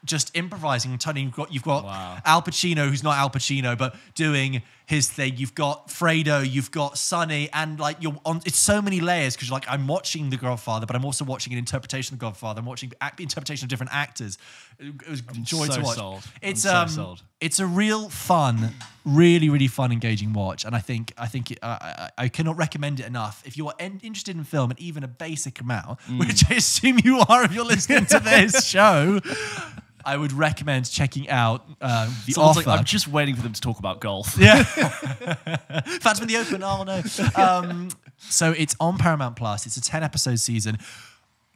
just improvising and turning. You've got Wow. Al Pacino, who's not Al Pacino, but doing his thing. You've got Fredo, you've got Sonny, and like you're on. It's so many layers because you're like, I'm watching The Godfather, but I'm also watching an interpretation of The Godfather. I'm watching interpretation of different actors. It was joy so to watch. sold. It's I'm so sold. It's a real fun, really fun, engaging watch, and I think I cannot recommend it enough. If you are interested in film and even a basic amount, which I assume you are if you're listening to this show, I would recommend checking out The Offer. Like, I'm just waiting for them to talk about golf. Yeah. Fans from the Open. Oh no. So it's on Paramount Plus. It's a 10-episode season.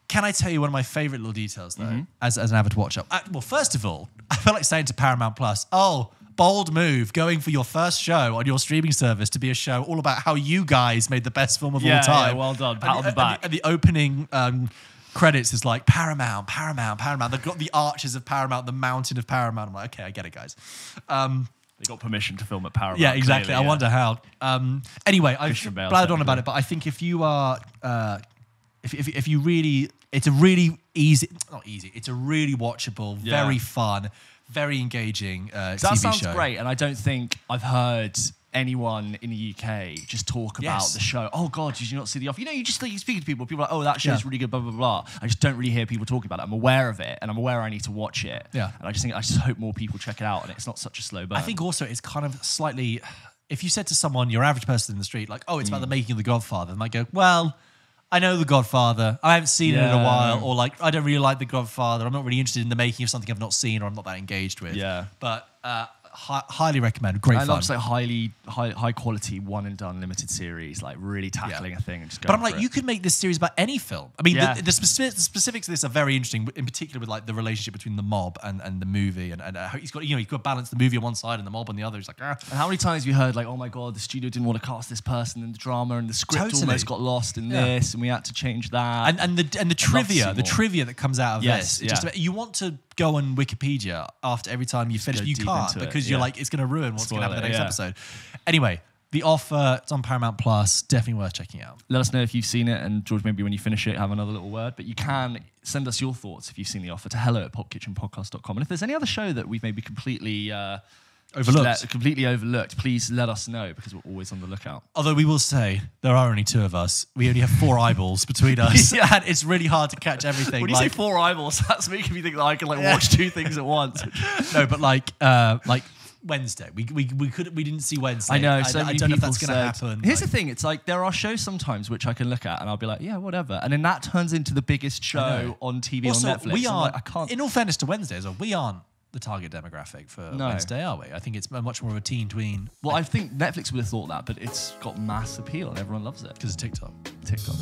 Can I tell you one of my favorite little details though, as an avid watcher? Well, first of all, I feel like saying to Paramount Plus, "Oh, bold move, going for your first show on your streaming service to be a show all about how you guys made the best film of all time." Yeah, well done. Pat on the back. And the opening credits is like Paramount. They've got the arches of Paramount, the mountain of Paramount. I'm like, okay, I get it, guys. They got permission to film at Paramount. Yeah, exactly. Clearly, I wonder how. Anyway, I've Christian Bale blathered on technically. about it, but I think if you are, if you really, it's a really easy, not easy, it's a really watchable, Yeah. very fun, very engaging That TV sounds show. great, and I don't think I've heard anyone in the UK just talk about Yes. the show. Oh God, did you not see The Offer? You know, you just like, you speak to people are like, oh, that show's really good, blah blah blah. I just don't really hear people talking about it. I'm aware of it, and I'm aware I need to watch it. Yeah. And I just hope more people check it out, and it's not such a slow burn. I think also it's kind of slightly, if you said to someone, your average person in the street, like, oh, it's about the making of The Godfather, they might go, well, I know The Godfather, I haven't seen it in a Yeah. while, or like, I don't really like The Godfather, I'm not really interested in the making of something I've not seen or I'm not that engaged with. Yeah. But highly recommend, great I fun. love just like high quality one and done limited series, like really tackling a thing and just going. But I'm like, for it. you could make this series about any film. I mean, Yeah. the specifics of this are very interesting, in particular with like the relationship between the mob and the movie, and how he's got to balance the movie on one side and the mob on the other. He's like, ah. And how many times have you heard like, oh my God, the studio didn't want to cast this person in the drama, and the script Totally. almost got lost in Yeah. this, and we had to change that. And the to see trivia, the more. trivia that comes out of Yes, this. Just yeah. about, you want to go on Wikipedia after every time you finish, go but you deep can't into it, because you're yeah. like, it's going to ruin what's going to Spoil happen in the it, next yeah. episode. Anyway, The Offer, it's on Paramount Plus, definitely worth checking out. Let us know if you've seen it, and George, maybe when you finish it, have another little word. But you can send us your thoughts if you've seen The Offer to hello@popkitchenpodcast.com. And if there's any other show that we've maybe completely overlooked, please let us know, because we're always on the lookout. Although we will say, there are only two of us. We only have 4 eyeballs between us. Yeah. And it's really hard to catch everything. When you say 4 eyeballs, that's making me think that I can watch 2 things at once. No, but like Wednesday. We didn't see Wednesday. I know. I So don't many know if people that's going to happen. Here's the thing: it's like there are shows sometimes which I can look at and I'll be like, yeah, whatever, and then that turns into the biggest show on TV also, on Netflix. we I'm aren't. like, I can't. In all fairness to Wednesday as well, we aren't the target demographic for No. Wednesday, are we? I think it's much more of a teen tween Well, I think Netflix would have thought that, but it's got mass appeal and everyone loves it. because of TikTok. TikTok.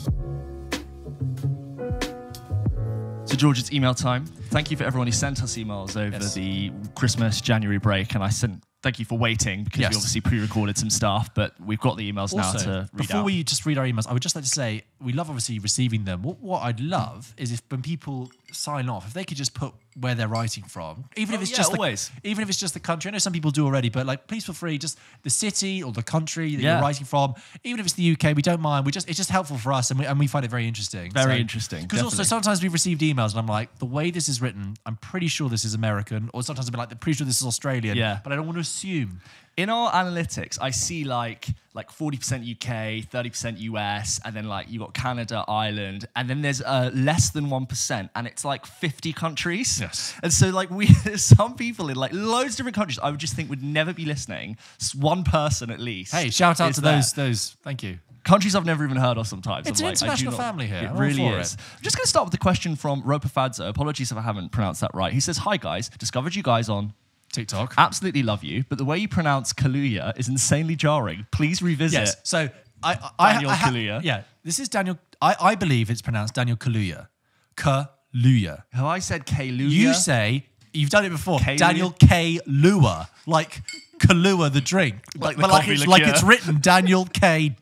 So, George, it's email time. Thank you for everyone who sent us emails over Yes. the Christmas, January break. And thank you for waiting, because Yes. we obviously pre-recorded some stuff, but we've got the emails now Also, to read before out. we just read our emails, I would just like to say we love obviously receiving them. What I'd love is if when people sign off, if they could just put where they're writing from, even if it's just always. even if it's just the country. I know some people do already, but like please feel free, just the city or the country that Yeah. you're writing from. Even if it's the UK, we don't mind. It's just helpful for us, and we find it very interesting. Very interesting, Because also definitely. sometimes we've received emails, and I'm like, the way this is written, I'm pretty sure this is American, or sometimes I've been like, I'm pretty sure this is Australian. Yeah. But I don't want to assume. In our analytics, I see like 40% UK, 30% US, and then like you got Canada, Ireland, and then there's less than 1%, and it's like 50 countries. Yes. And so like there's some people in like loads of different countries I would just think would never be listening. One person at least. Hey, shout out is to there. those. Thank you. Countries I've never even heard of sometimes. It's I'm an like, I do international not- family here. It I'm all really for is. it. I'm just going to start with the question from Ropafadzzo. Apologies if I haven't pronounced that right. He says, hi guys, discovered you guys on TikTok. absolutely love you, but the way you pronounce Kaluuya is insanely jarring. Please revisit. Yes. So Daniel Kaluuya. Yeah, this is Daniel. I believe it's pronounced Daniel Kaluuya. Kaluuya. Have I said Kaluuya? You say you've done it before. Kaluuya? Daniel K. Lua, like Kahlua the drink, Like the but coffee like liqueur. it's written Daniel K.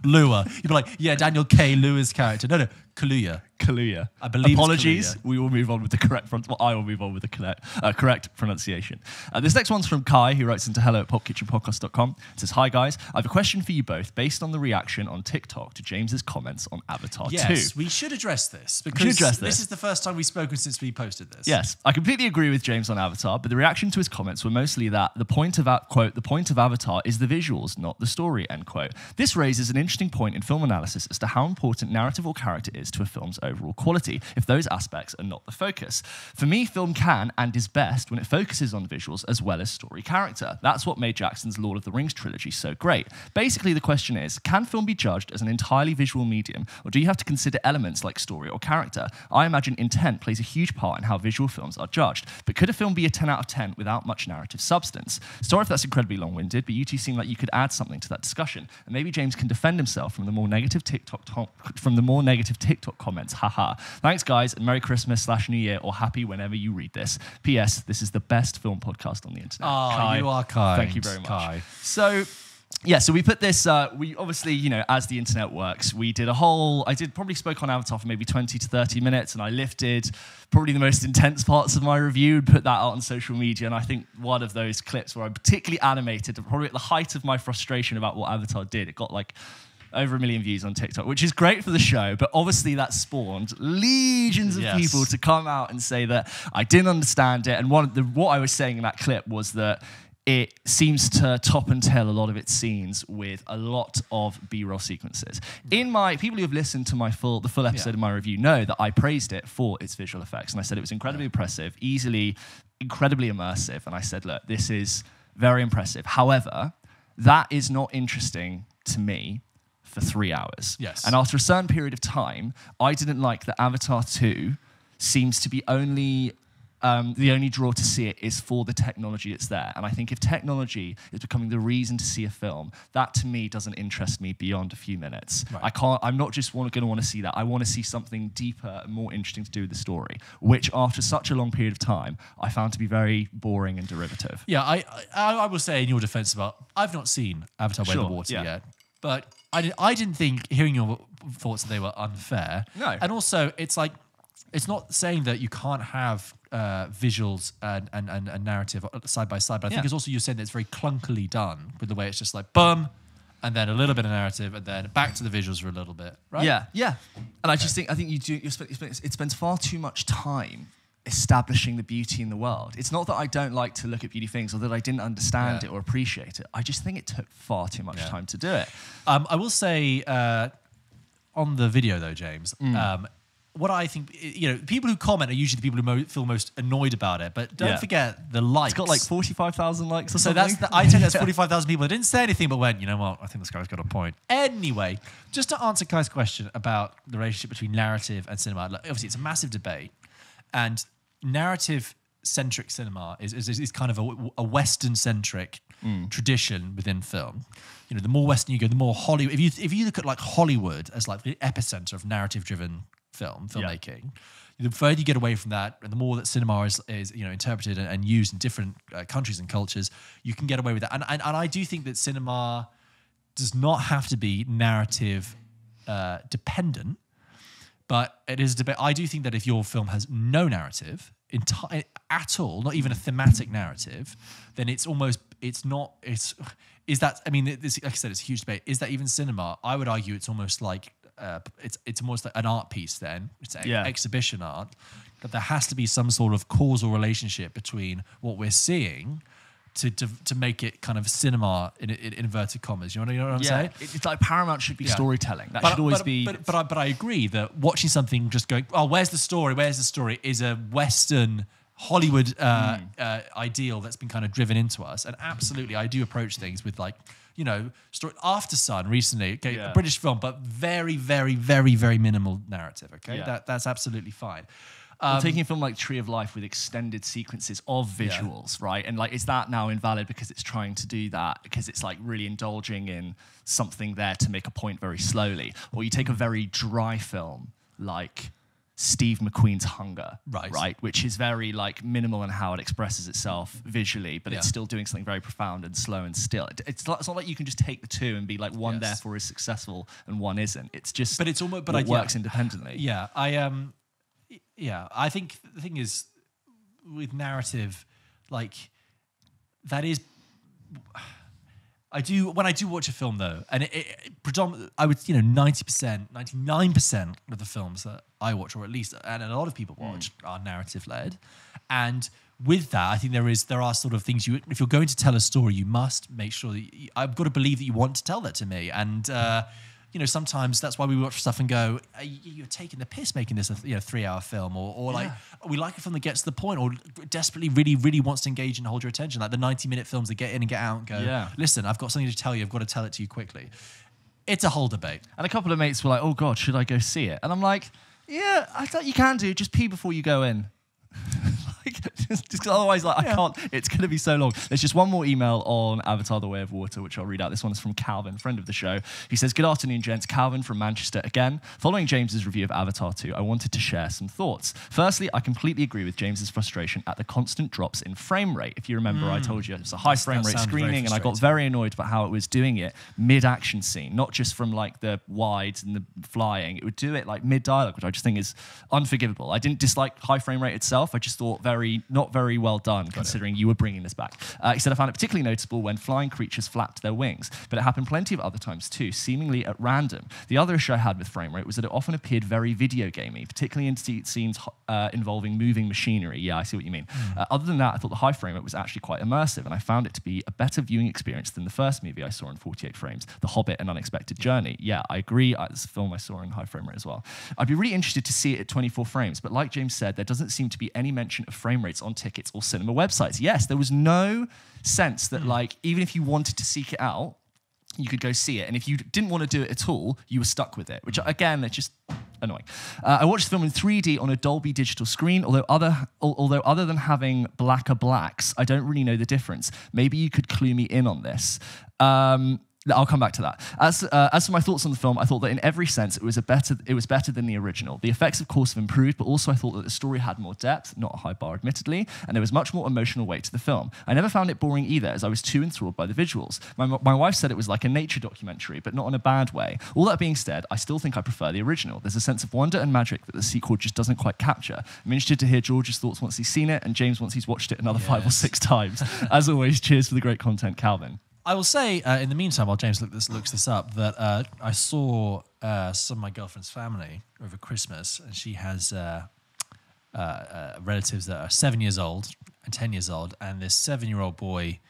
Lua. You'd be like, yeah, Daniel K. Lua's character. No, Kaluuya. Kaluuya. I believe Apologies. it's Kaluuya. We will move on with the correct I will move on with the correct pronunciation. This next one's from Kai, who writes into hello@popkitchenpodcast.com. It says, "Hi guys, I have a question for you both based on the reaction on TikTok to James's comments on Avatar 2. Yes, we should address this because this is the first time we've spoken since we posted this. Yes, I completely agree with James on Avatar, but the reaction to his comments were mostly that the point of Avatar is the visuals, not the story, end quote. This raises an interesting point in film analysis as to how important narrative or character is to a film's overall quality, if those aspects are not the focus. For me, film can and is best when it focuses on visuals as well as story character. That's what made Jackson's Lord of the Rings trilogy so great. Basically, the question is, can film be judged as an entirely visual medium, or do you have to consider elements like story or character? I imagine intent plays a huge part in how visual films are judged, but could a film be a 10 out of 10 without much narrative substance? Sorry if that's incredibly long-winded, but you two seem like you could add something to that discussion, and maybe James can defend himself from the more negative TikTok comments. Haha. Thanks, guys, and Merry Christmas/New Year, or happy whenever you read this. P.S. This is the best film podcast on the internet." Oh, Kai, you are kind. thank you very much. Kai. So, yeah, so we put this, we obviously, as the internet works, I probably spoke on Avatar for maybe 20 to 30 minutes, and I lifted probably the most intense parts of my review and put that out on social media. And I think one of those clips where I'm particularly animated, probably at the height of my frustration about what Avatar did, it got like over 1 million views on TikTok, which is great for the show, but obviously that spawned legions of people to come out and say that I didn't understand it. And what I was saying in that clip was that it seems to top and tail a lot of its scenes with a lot of B-roll sequences. People who have listened to the full episode of my review know that I praised it for its visual effects, and I said it was incredibly impressive, easily incredibly immersive, and I said, look, this is very impressive. However, that is not interesting to me for 3 hours. Yes. And after a certain period of time, I didn't like that Avatar 2 seems to be the only draw to see it is for the technology that's there. And I think if technology is becoming the reason to see a film, that to me doesn't interest me beyond a few minutes. Right. I'm not just going to want to see that. I want to see something deeper and more interesting to do with the story, which after such a long period of time, I found to be very boring and derivative. Yeah, I will say in your defense I've not seen Avatar Way of the Water yet, but I didn't think, hearing your thoughts, that they were unfair. No. And also, it's like, it's not saying that you can't have visuals and narrative side by side, but I think it's also you're saying that it's very clunkily done with the way it's just like, boom, and then a little bit of narrative, and then back to the visuals for a little bit, right? Yeah. And I think it spends far too much time establishing the beauty in the world. It's not that I don't like to look at beauty things or that I didn't understand it or appreciate it. I just think it took far too much time to do it. I will say on the video though, James, what I think, people who comment are usually the people who feel most annoyed about it, but don't forget the likes. It's got like 45,000 likes or so something. I take that's 45,000 people that didn't say anything but went, you know what, I think this guy's got a point. Anyway, just to answer Kai's question about the relationship between narrative and cinema, obviously it's a massive debate, and narrative-centric cinema is kind of a Western-centric tradition within film. The more Western you go, the more Hollywood. If you look at like Hollywood as like the epicenter of narrative-driven filmmaking, the further you get away from that, and the more that cinema is interpreted and used in different countries and cultures, you can get away with that. And I do think that cinema does not have to be narrative dependent, but it is a debate. I do think that if your film has no narrative at all, not even a thematic narrative, then is that, I mean, like I said, it's a huge debate. Is that even cinema? I would argue it's almost like it's almost like an art piece then. It's exhibition art. That there has to be some sort of causal relationship between what we're seeing to make it kind of cinema in inverted commas. You know what I'm saying? It's like Paramount should be storytelling. That should always be. But I agree that watching something just going, oh, where's the story? Where's the story? Is a Western Hollywood ideal that's been kind of driven into us. And absolutely, I do approach things with like, story. After Sun recently, a British film, but very, very, very, very minimal narrative. Okay, that's absolutely fine. Taking a film like Tree of Life with extended sequences of visuals, right? And like, is that now invalid because it's trying to do that? Because it's like really indulging in something there to make a point very slowly? Or you take a very dry film like Steve McQueen's Hunger, right, which is very like minimal in how it expresses itself visually, but it's Yeah. still doing something very profound and slow and still. It's not like you can just take the two and be like one Yes. therefore is successful and one isn't. It's just But it's almost, but it works independently. Yeah, I think the thing is with narrative, like that is. When I do watch a film though, and it predominantly, I would 90%, 99% of the films that I watch, or at least and a lot of people watch, are narrative led, and with that, I think there are sort of things if you're going to tell a story, you must make sure that I've got to believe that you want to tell that to me, and sometimes that's why we watch stuff and go, you're taking the piss making this a 3-hour film, or like we like a film that gets to the point, or desperately really really wants to engage and hold your attention, like the 90-minute films that get in and get out and go, listen, I've got something to tell you, I've got to tell it to you quickly. It's a whole debate. And a couple of mates were like, oh God, should I go see it? And I'm like, yeah, I thought you can do, just pee before you go in. Just otherwise, like, I can't. It's going to be so long. There's just one more email on Avatar: The Way of Water, which I'll read out. This one is from Calvin, friend of the show. He says, "Good afternoon, gents. Calvin from Manchester again. Following James's review of Avatar 2, I wanted to share some thoughts. Firstly, I completely agree with James's frustration at the constant drops in frame rate. If you remember, I told you it was a high frame rate screening, and I got very annoyed about how it was doing it mid-action scene, not just from like the wides and the flying. It would do it like mid-dialogue, which I just think is unforgivable. I didn't dislike high frame rate itself. I just thought not very well done, considering you were bringing this back. He said, I found it particularly noticeable when flying creatures flapped their wings, but it happened plenty of other times too, seemingly at random. The other issue I had with frame rate was that it often appeared very video gamey, particularly in scenes involving moving machinery. Yeah, I see what you mean. Other than that, I thought the high frame rate was actually quite immersive, and I found it to be a better viewing experience than the first movie I saw in 48 frames, The Hobbit: An Unexpected Journey. Yeah, I agree. It's a film I saw in high frame rate as well. I'd be really interested to see it at 24 frames, but like James said, there doesn't seem to be any mention of frame rates on tickets or cinema websites. Yes, there was no sense that like even if you wanted to seek it out, you could go see it, and if you didn't want to do it at all, you were stuck with it, which again, it's just annoying. I watched the film in 3D on a Dolby digital screen, although other than having blacker blacks, I don't really know the difference. Maybe you could clue me in on this. I'll come back to that. As for my thoughts on the film, I thought that in every sense it was better than the original. The effects, of course, have improved, but also I thought that the story had more depth, not a high bar admittedly, and there was much more emotional weight to the film. I never found it boring either, as I was too enthralled by the visuals. My wife said it was like a nature documentary, but not in a bad way. All that being said, I still think I prefer the original. There's a sense of wonder and magic that the sequel just doesn't quite capture. I'm interested to hear George's thoughts once he's seen it, and James once he's watched it another 5 or 6 times. As always, cheers for the great content, Calvin. I will say, in the meantime, while James looks this up, that I saw some of my girlfriend's family over Christmas, and she has relatives that are 7 years old and 10 years old, and this 7-year-old boy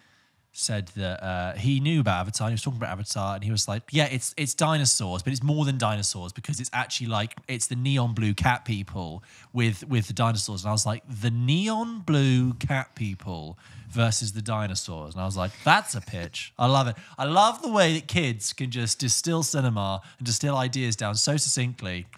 said that he knew about Avatar, and he was talking about Avatar, and he was like, yeah, it's dinosaurs, but it's more than dinosaurs, because it's actually like, it's the neon blue cat people with the dinosaurs. And I was like, the neon blue cat people versus the dinosaurs. And I was like, that's a pitch. I love it. I love the way that kids can just distill cinema and distill ideas down so succinctly.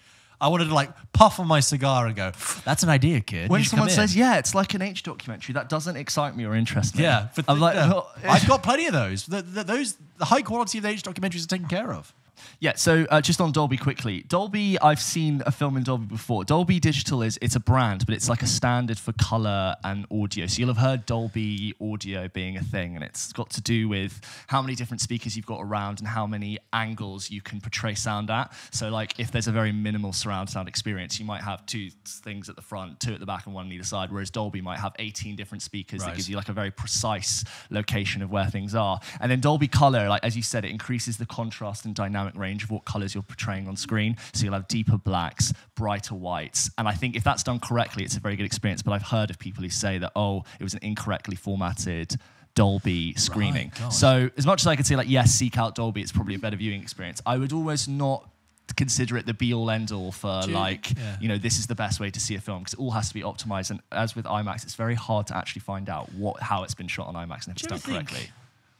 I wanted to like puff on my cigar and go, that's an idea, kid. When someone says, yeah, it's like an age documentary, that doesn't excite me or interest me. Yeah. I'm like, I've got plenty of those. The high quality of the age documentaries are taken care of. Yeah, so just on Dolby quickly. Dolby, I've seen a film in Dolby before. Dolby Digital it's a brand, but it's like a standard for color and audio. So you'll have heard Dolby audio being a thing, and it's got to do with how many different speakers you've got around and how many angles you can portray sound at. So like if there's a very minimal surround sound experience, you might have 2 things at the front, 2 at the back and 1 on either side, whereas Dolby might have 18 different speakers that gives you like a very precise location of where things are. And then Dolby Color, like as you said, it increases the contrast and dynamic range of what colors you're portraying on screen. So you'll have deeper blacks, brighter whites. And I think if that's done correctly, it's a very good experience. But I've heard of people who say that, oh, it was an incorrectly formatted Dolby screening. Right, so as much as I could say, like, yes, seek out Dolby, it's probably a better viewing experience. I would almost not consider it the be-all, end-all for this is the best way to see a film, because it all has to be optimized. And as with IMAX, it's very hard to actually find out how it's been shot on IMAX and if it's done correctly.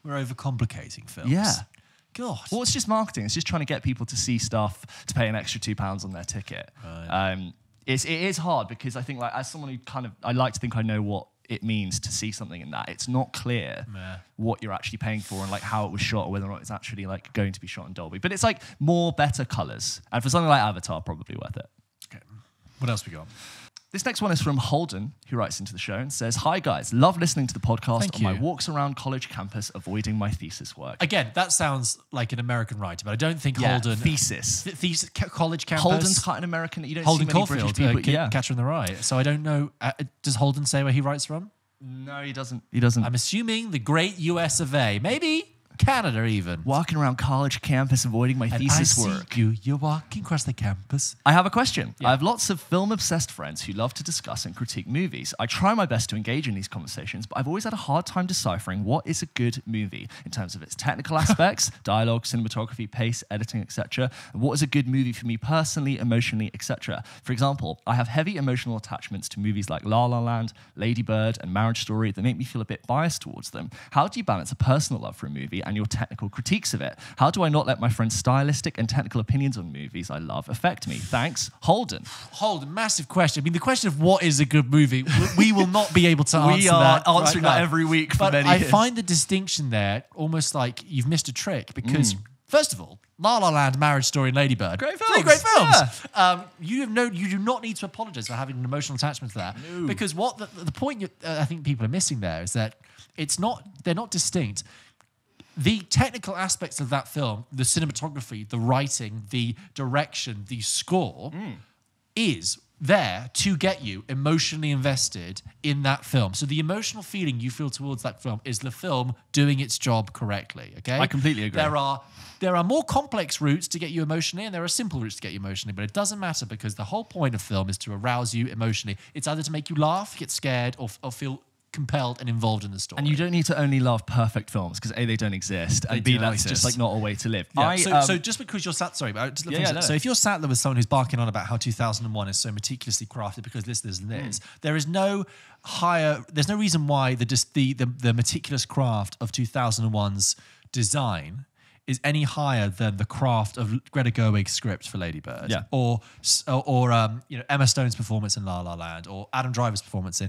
We're overcomplicating films. Yeah. God. Well, it's just marketing. It's just trying to get people to see stuff to pay an extra £2 on their ticket. Right. It is hard because I think, like, as someone who I like to think I know what it means to see something in that. It's not clear what you're actually paying for and like how it was shot or whether or not it's actually like going to be shot in Dolby. But it's like better colors, and for something like Avatar, probably worth it. Okay. What else we got? This next one is from Holden, who writes into the show and says, "Hi guys, love listening to the podcast on my walks around college campus avoiding my thesis work." Again, that sounds like an American writer, but I don't think Holden... Thesis. College campus. Holden's quite an American. You don't Holden see many Caulfield, British people. Catcher in the Rye. So I don't know. Does Holden say where he writes from? No, he doesn't. He doesn't. I'm assuming the great US of A. Maybe Canada even. Walking around college campus avoiding my thesis work. You're walking across the campus. I have a question. I have lots of film-obsessed friends who love to discuss and critique movies. I try my best to engage in these conversations, but I've always had a hard time deciphering what is a good movie in terms of its technical aspects, dialogue, cinematography, pace, editing, etc. And what is a good movie for me personally, emotionally, etc. For example, I have heavy emotional attachments to movies like La La Land, Lady Bird, and Marriage Story that make me feel a bit biased towards them. How do you balance a personal love for a movie and your technical critiques of it? How do I not let my friends' stylistic and technical opinions on movies I love affect me? Thanks, Holden. Holden, massive question. I mean, the question of what is a good movie, we will not be able to answer that. We are answering that every week for many years. I find the distinction there almost like you've missed a trick because, first of all, La La Land, Marriage Story, and Lady Bird. Great films. Great films. Yeah. You do not need to apologize for having an emotional attachment to that. No. Because what the point I think people are missing there is that they're not distinct. The technical aspects of that film, the cinematography, the writing, the direction, the score, is there to get you emotionally invested in that film. So the emotional feeling you feel towards that film is the film doing its job correctly. Okay, I completely agree. There are more complex routes to get you emotionally, and there are simple routes to get you emotionally. But it doesn't matter because the whole point of film is to arouse you emotionally. It's either to make you laugh, get scared, or feel compelled and involved in the story. And you don't need to only love perfect films because A, they don't exist, and B, that's just like not a way to live. Yeah. So just because you're sat, sorry, but so if you're sat there with someone who's barking on about how 2001 is so meticulously crafted because this, there is no there's no reason why the meticulous craft of 2001's design is any higher than the craft of Greta Gerwig's script for Lady Bird, or Emma Stone's performance in La La Land, or Adam Driver's performance in,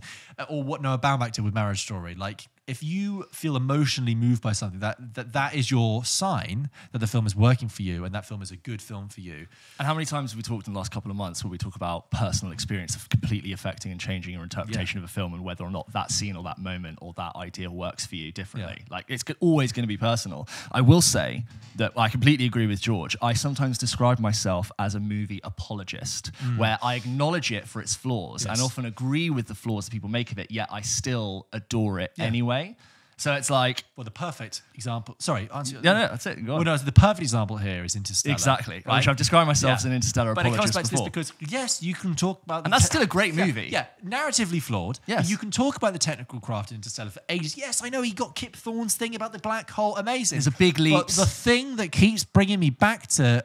or what Noah Baumbach did with Marriage Story. Like, if you feel emotionally moved by something, that is your sign that the film is working for you and that film is a good film for you. And how many times have we talked in the last couple of months where we talk about personal experience of completely affecting and changing your interpretation of a film and whether or not that scene or that moment or that idea works for you differently. Like, it's always going to be personal. I will say that I completely agree with George. I sometimes describe myself as a movie apologist, where I acknowledge it for its flaws and often agree with the flaws that people make of it, yet I still adore it anyway. So it's like... Well, the perfect example... Sorry, answer... No, that's it. Go on. Well, no, the perfect example here is Interstellar. Exactly. Right? Which I've described myself as an Interstellar apologist But it comes back before. to this because, yes, you can talk about... And that's still a great movie. Yeah, narratively flawed. Yes. You can talk about the technical craft in Interstellar for ages. Yes, I know he got Kip Thorne's thing about the black hole. Amazing. There's a big leap. But the thing that keeps bringing me back to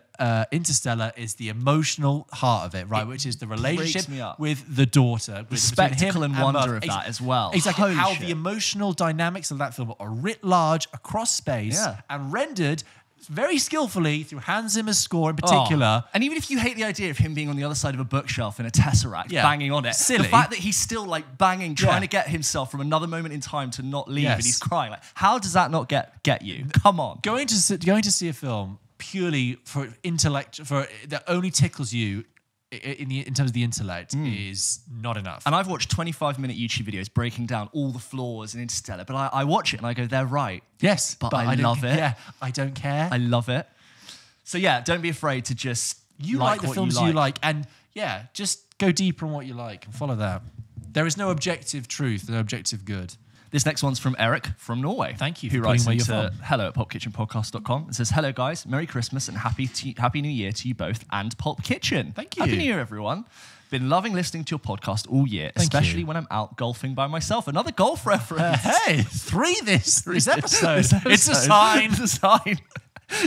Interstellar is the emotional heart of it, right? Which is the relationship with the daughter. The spectacle and wonder of that as well. Exactly. Holy how shit. the emotional dynamics of that film are writ large across space and rendered very skillfully through Hans Zimmer's score in particular. And even if you hate the idea of him being on the other side of a bookshelf in a tesseract, banging on it, the fact that he's still like banging, trying to get himself from another moment in time to not leave, and he's crying, like, how does that not get you? Come on. Going to see a film purely for intellect, that only tickles you in terms of the intellect is not enough. And I've watched 25-minute YouTube videos breaking down all the flaws in Interstellar, but I watch it and I go, they're right. Yes, but I love it. Yeah, I don't care. I love it. So yeah, don't be afraid to just like the films you like, and just go deeper on what you like and follow that. There is no objective truth, no objective good. This next one's from Eric from Norway. Thank you. Who writes into hello@pulpkitchenpodcast.com and says, "Hello guys, Merry Christmas and Happy New Year to you both and Pulp Kitchen." Thank you. Happy New Year, everyone. Been loving listening to your podcast all year, especially when I'm out golfing by myself. Another golf reference. Hey, three this episode. It's a sign. It's a sign.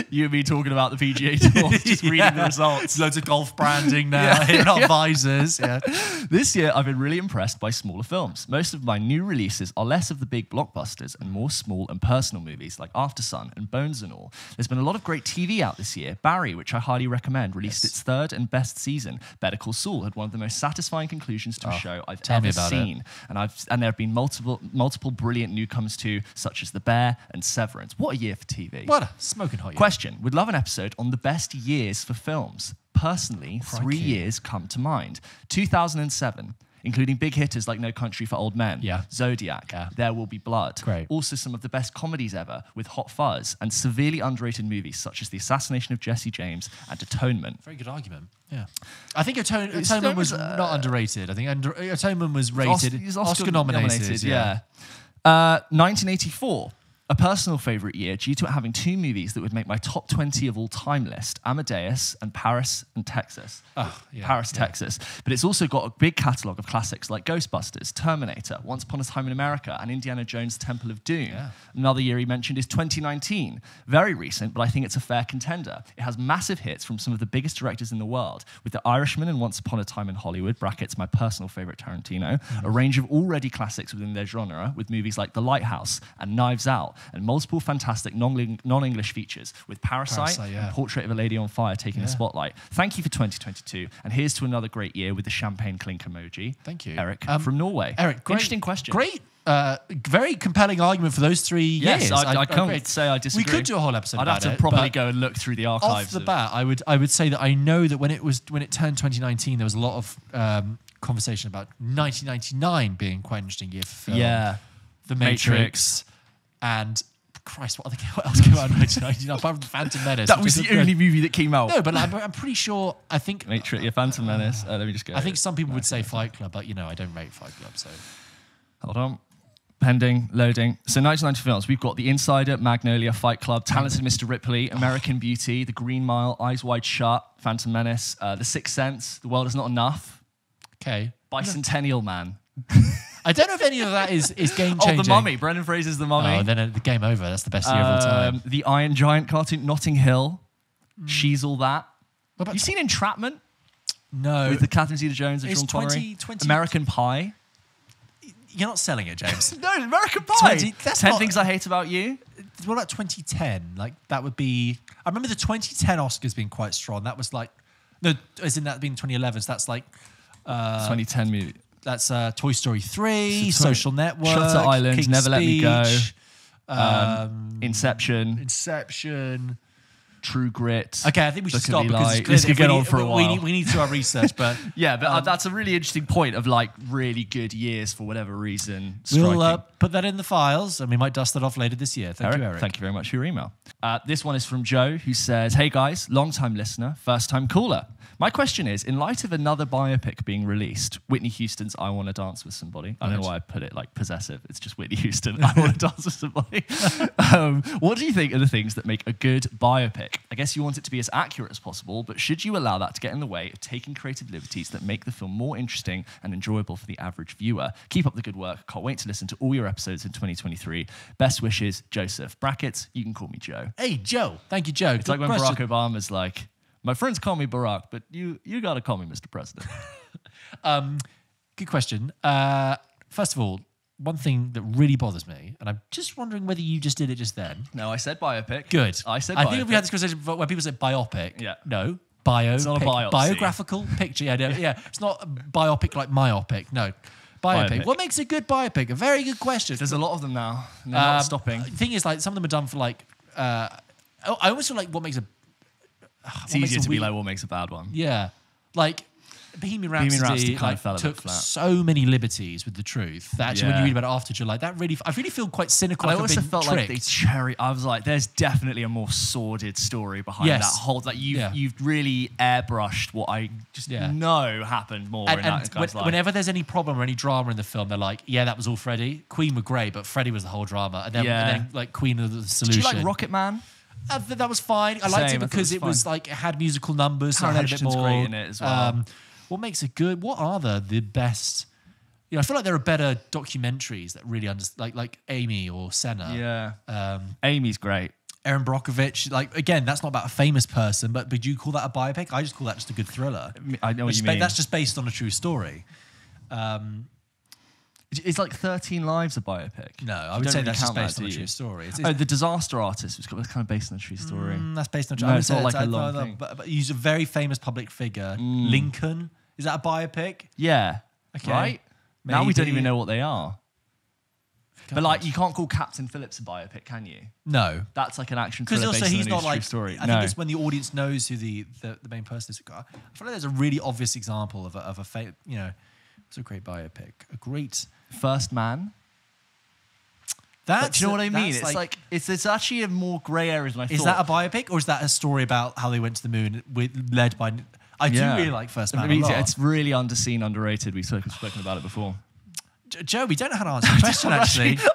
You and me talking about the PGA Tour, just reading the results. Loads of golf branding now, hitting our visors. Yeah. This year, I've been really impressed by smaller films. Most of my new releases are less of the big blockbusters and more small and personal movies like After Sun and Bones and All. There's been a lot of great TV out this year. Barry, which I highly recommend, released its third and best season. Better Call Saul had one of the most satisfying conclusions to a show I've ever seen. And there have been multiple brilliant newcomers too, such as The Bear and Severance. What a year for TV. What a smoking hot year. Question. Would love an episode on the best years for films. Personally, 3 years come to mind. 2007, including big hitters like No Country for Old Men, Zodiac, There Will Be Blood. Great. Also some of the best comedies ever with Hot Fuzz, and severely underrated movies such as The Assassination of Jesse James and Atonement. Very good argument. Yeah. I think Atonement was not underrated. I think Atonement was rated, Oscar nominated. Yeah. 1984. A personal favourite year due to it having 2 movies that would make my top 20 of all time list, Amadeus and Paris and Texas. Texas. But it's also got a big catalogue of classics like Ghostbusters, Terminator, Once Upon a Time in America, and Indiana Jones' Temple of Doom. Yeah. Another year he mentioned is 2019. Very recent, but I think it's a fair contender. It has massive hits from some of the biggest directors in the world, with The Irishman and Once Upon a Time in Hollywood, brackets my personal favourite Tarantino, a range of already classics within their genre, with movies like The Lighthouse and Knives Out, and multiple fantastic non-English features with Parasite and Portrait of a Lady on Fire taking the spotlight. Thank you for 2022, and here's to another great year with the champagne clink emoji. Thank you. Eric from Norway. Eric, great, interesting question. Great. Very compelling argument for those 3 years. Yes, I can't say I disagree. We could do a whole episode I'd about have to probably go and look through the archives. Off the bat, I would say that I know that when it turned 2019, there was a lot of conversation about 1999 being quite an interesting year for film. Yeah. The Matrix and Christ, what else came out in 1999 apart from Phantom Menace? That was the only movie that came out. No, but I'm pretty sure. I think Matrix, Phantom Menace. Let me just go. I think some people would say Fight Club, but I don't rate Fight Club. So hold on. Pending, loading. So 1990 films, we've got The Insider, Magnolia, Fight Club, Talented Mr. Ripley, American Beauty, The Green Mile, Eyes Wide Shut, Phantom Menace, The Sixth Sense, The World Is Not Enough. Okay. Bicentennial Man. I don't know if any of that is game changing. Oh, The Mummy. Brendan Fraser's The Mummy. Oh, then the game over. That's the best year of all time. The Iron Giant cartoon, Notting Hill. She's All That. You seen Entrapment? No. With the Catherine Zeta-Jones and Sean Connery. American Pie. You're not selling it, James. No, American Pie. 10 Things I Hate About You. What about 2010? Like that would be. I remember the 2010 Oscars being quite strong. That was like, no, as in that being 2011. So that's like 2010 movie. That's Toy Story 3, Social Network, Shutter Island, King's Never Speech, Let Me Go, Inception, True Grit. Okay, I think we should stop because this could get on for a while. We need to do our research, but yeah, but that's a really interesting point of like really good years for whatever reason. We'll put that in the files, and we might dust that off later this year. Thank you, Eric. Thank you very much for your email. This one is from Joe, who says, "Hey guys, long-time listener, first-time caller. My question is, in light of another biopic being released, Whitney Houston's I Want to Dance with Somebody," I don't know why I put it like possessive, it's just Whitney Houston, I Want to Dance with Somebody. What do you think are the things that make a good biopic? I guess you want it to be as accurate as possible, but should you allow that to get in the way of taking creative liberties that make the film more interesting and enjoyable for the average viewer? Keep up the good work. Can't wait to listen to all your episodes in 2023. Best wishes, Joseph. Brackets, you can call me Joe. Hey, Joe. Thank you, Joe. It's like when Barack Obama's like, my friends call me Barack, but you got to call me Mr. President. Good question. First of all, one thing that really bothers me, and I'm just wondering whether you just did it just then. No, I said biopic. Good. I said biopic. I think if we had this conversation where people say biopic. Yeah. No. It's not a biopsy. Biographical picture. Yeah. It's not a biopic like myopic. No. Biopic. What makes a good biopic? A very good question. There's a lot of them now. And they're not stopping. The thing is, like, some of them are done for like. I always feel like what makes a. It's easier to be like what makes a bad one. Yeah, like Bohemian Rhapsody kind of fell took a bit flat. so many liberties with the truth that actually when you read about it afterwards, you're like, I really feel quite cynical. I also felt like they I was like, there's definitely a more sordid story behind that whole. Like you've really airbrushed what I just know happened more. And whenever there's any problem or any drama in the film, they're like, yeah, that was all Freddie. Queen were great, but Freddie was the whole drama. And then like Queen was the solution. Did you like Rocket Man? That was fine. I liked it because it was like it had musical numbers. So it had a bit more great in it as well. What makes it good? What are the best? I feel like there are better documentaries that really like Amy or Senna. Yeah, Amy's great. Erin Brockovich, like again, that's not about a famous person, but would you call that a biopic? I just call that just a good thriller. I know what you mean. That's just based on a true story. It's like 13 Lives a biopic. No, I would say that's just based on a true story. The Disaster Artist was kind of based on a true story. That's based on a true story. No, it's not like a long thing. But he's a very famous public figure. Lincoln. Is that a biopic? Yeah. Okay. Right? Maybe. Now we don't even know what they are. But like, you can't call Captain Phillips a biopic, can you? No. That's like an action thriller Because also based he's on a not true like story. I think it's when the audience knows who the main person is. I feel like there's a really obvious example of it's a great biopic. A great First Man. Do you know what I mean? It's like it's actually a more grey area than I thought. Is that a biopic or is that a story about how they went to the moon led by? I do really like First Man. It's really underseen, underrated. We've spoken about it before. Joe, we don't know how to answer the question.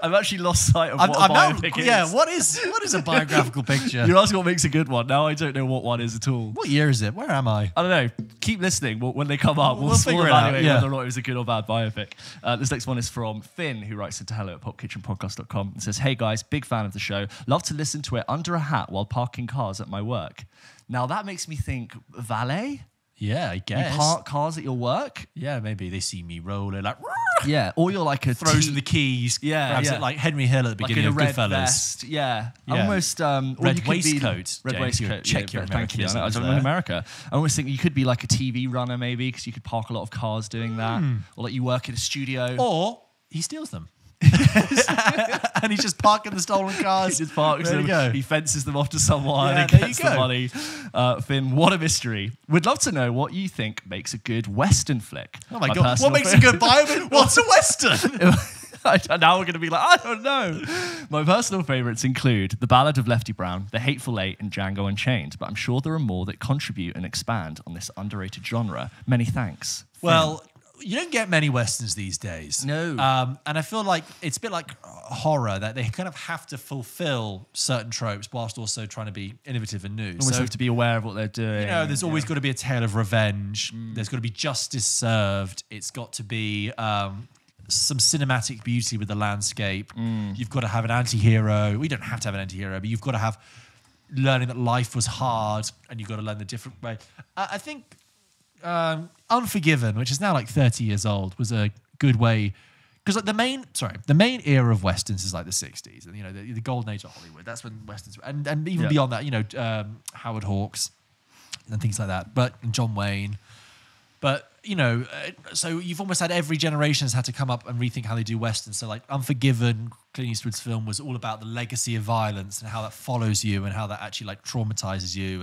I've actually lost sight of what a biopic is. Yeah, what is a biographical picture? You're asking what makes a good one. Now I don't know what one is at all. What year is it? Where am I? I don't know. Keep listening. When they come up, we'll evaluate whether or not it was a good or bad biopic. This next one is from Finn, who writes into hello@popkitchenpodcast.com and says, "Hey guys, big fan of the show. Love to listen to it under a hat while parking cars at my work." Now that makes me think valet. Yeah, I guess. You park cars at your work? Yeah, maybe they see me rolling like. Yeah, or you're like throws in the keys. Grabs it like Henry Hill at the beginning of Goodfellas. Vest, almost red waistcoat. Red waistcoat. Check your Americanism. I don't know in America. I always think you could be like a TV runner maybe because you could park a lot of cars doing that, or like you work in a studio, or he steals them. And he's just parking the stolen cars. He just parks them. He fences them off to someone and gets the money. Finn, what a mystery. We'd love to know what you think makes a good Western flick. Oh my God. What makes a good biopic? What's a Western? Now we're going to be like, I don't know. My personal favourites include The Ballad of Lefty Brown, The Hateful Eight, and Django Unchained. But I'm sure there are more that contribute and expand on this underrated genre. Many thanks. Well, you don't get many Westerns these days. No. And I feel like it's a bit like horror, that they kind of have to fulfill certain tropes whilst also trying to be innovative and new. Almost have to be aware of what they're doing. There's always got to be a tale of revenge. There's got to be justice served. It's got to be some cinematic beauty with the landscape. You've got to have an anti-hero. We don't have to have an anti-hero, but you've got to have learning that life was hard and you've got to learn the different way. I think Unforgiven, which is now like 30 years old, was a good way, because like the main era of Westerns is like the 60s, and the golden age of Hollywood. That's when Westerns were, and even beyond that, Howard Hawks and things like that, but John Wayne. But so you've almost had every generation has had to come up and rethink how they do Westerns. So like Unforgiven, Clint Eastwood's film, was all about the legacy of violence and how that follows you and how that actually like traumatizes you,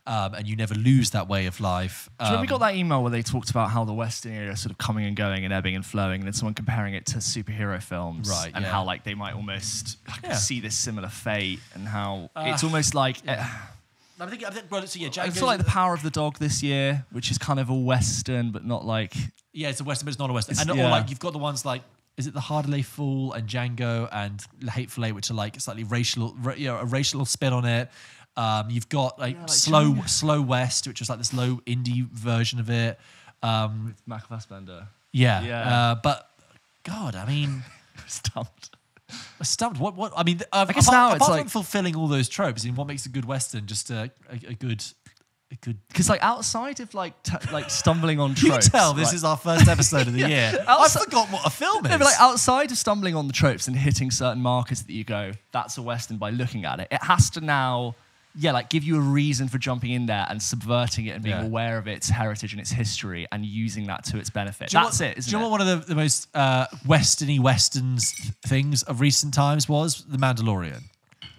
and you never lose that way of life. So we got that email where they talked about how the Western era is sort of coming and going and ebbing and flowing, and then someone comparing it to superhero films, right? And how like they might almost see this similar fate, and how it's almost like. I think I feel like The Power of the Dog this year, which is kind of a Western, but not like... Yeah, it's a Western, but it's not a Western. Or like you've got the ones like, is it The Hardley Fool and Django and The Hateful Eight, which are like slightly racial, a racial spin on it. You've got like Slow West, which is like this low indie version of it. With Mac Fassbender. Yeah. But God, I mean... Stumped. What? I mean, I guess now it's like fulfilling all those tropes. And what makes a good Western just a good. Because like outside of like stumbling on tropes. You tell this is our first episode of the year. I forgot what a film is. No, but like outside of stumbling on the tropes and hitting certain markers that you go, that's a Western by looking at it. It has to now. Like give you a reason for jumping in there and subverting it and being aware of its heritage and its history and using that to its benefit. That's it, isn't it? Do you know what one of the most Westerns things of recent times was? The Mandalorian.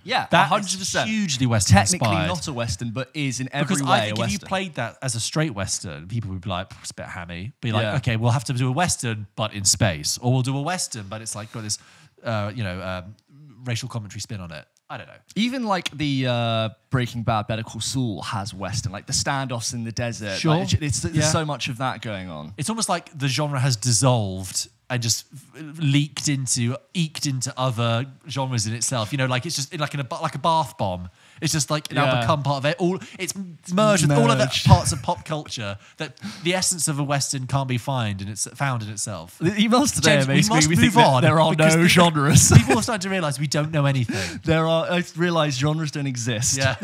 Yeah, that 100%. Hugely Western Technically inspired. not a Western, but is in every because way I think a if Western. you played that as a straight Western, people would be like, it's a bit hammy. Be like, okay, we'll have to do a Western, but in space. Or we'll do a Western, but it's like got this, racial commentary spin on it. I don't know. Even like the Breaking Bad, Better Call Saul has Western, like the standoffs in the desert. Sure. Like, there's so much of that going on. It's almost like the genre has dissolved and just eked into other genres in itself. Like it's just like a bath bomb. It's just like now become part of it. It's merged with all of the parts of pop culture that the essence of a Western can't be found in itself. The emails today are basically we think that there are no genres. People are starting to realise we don't know anything. I realise genres don't exist. Yeah.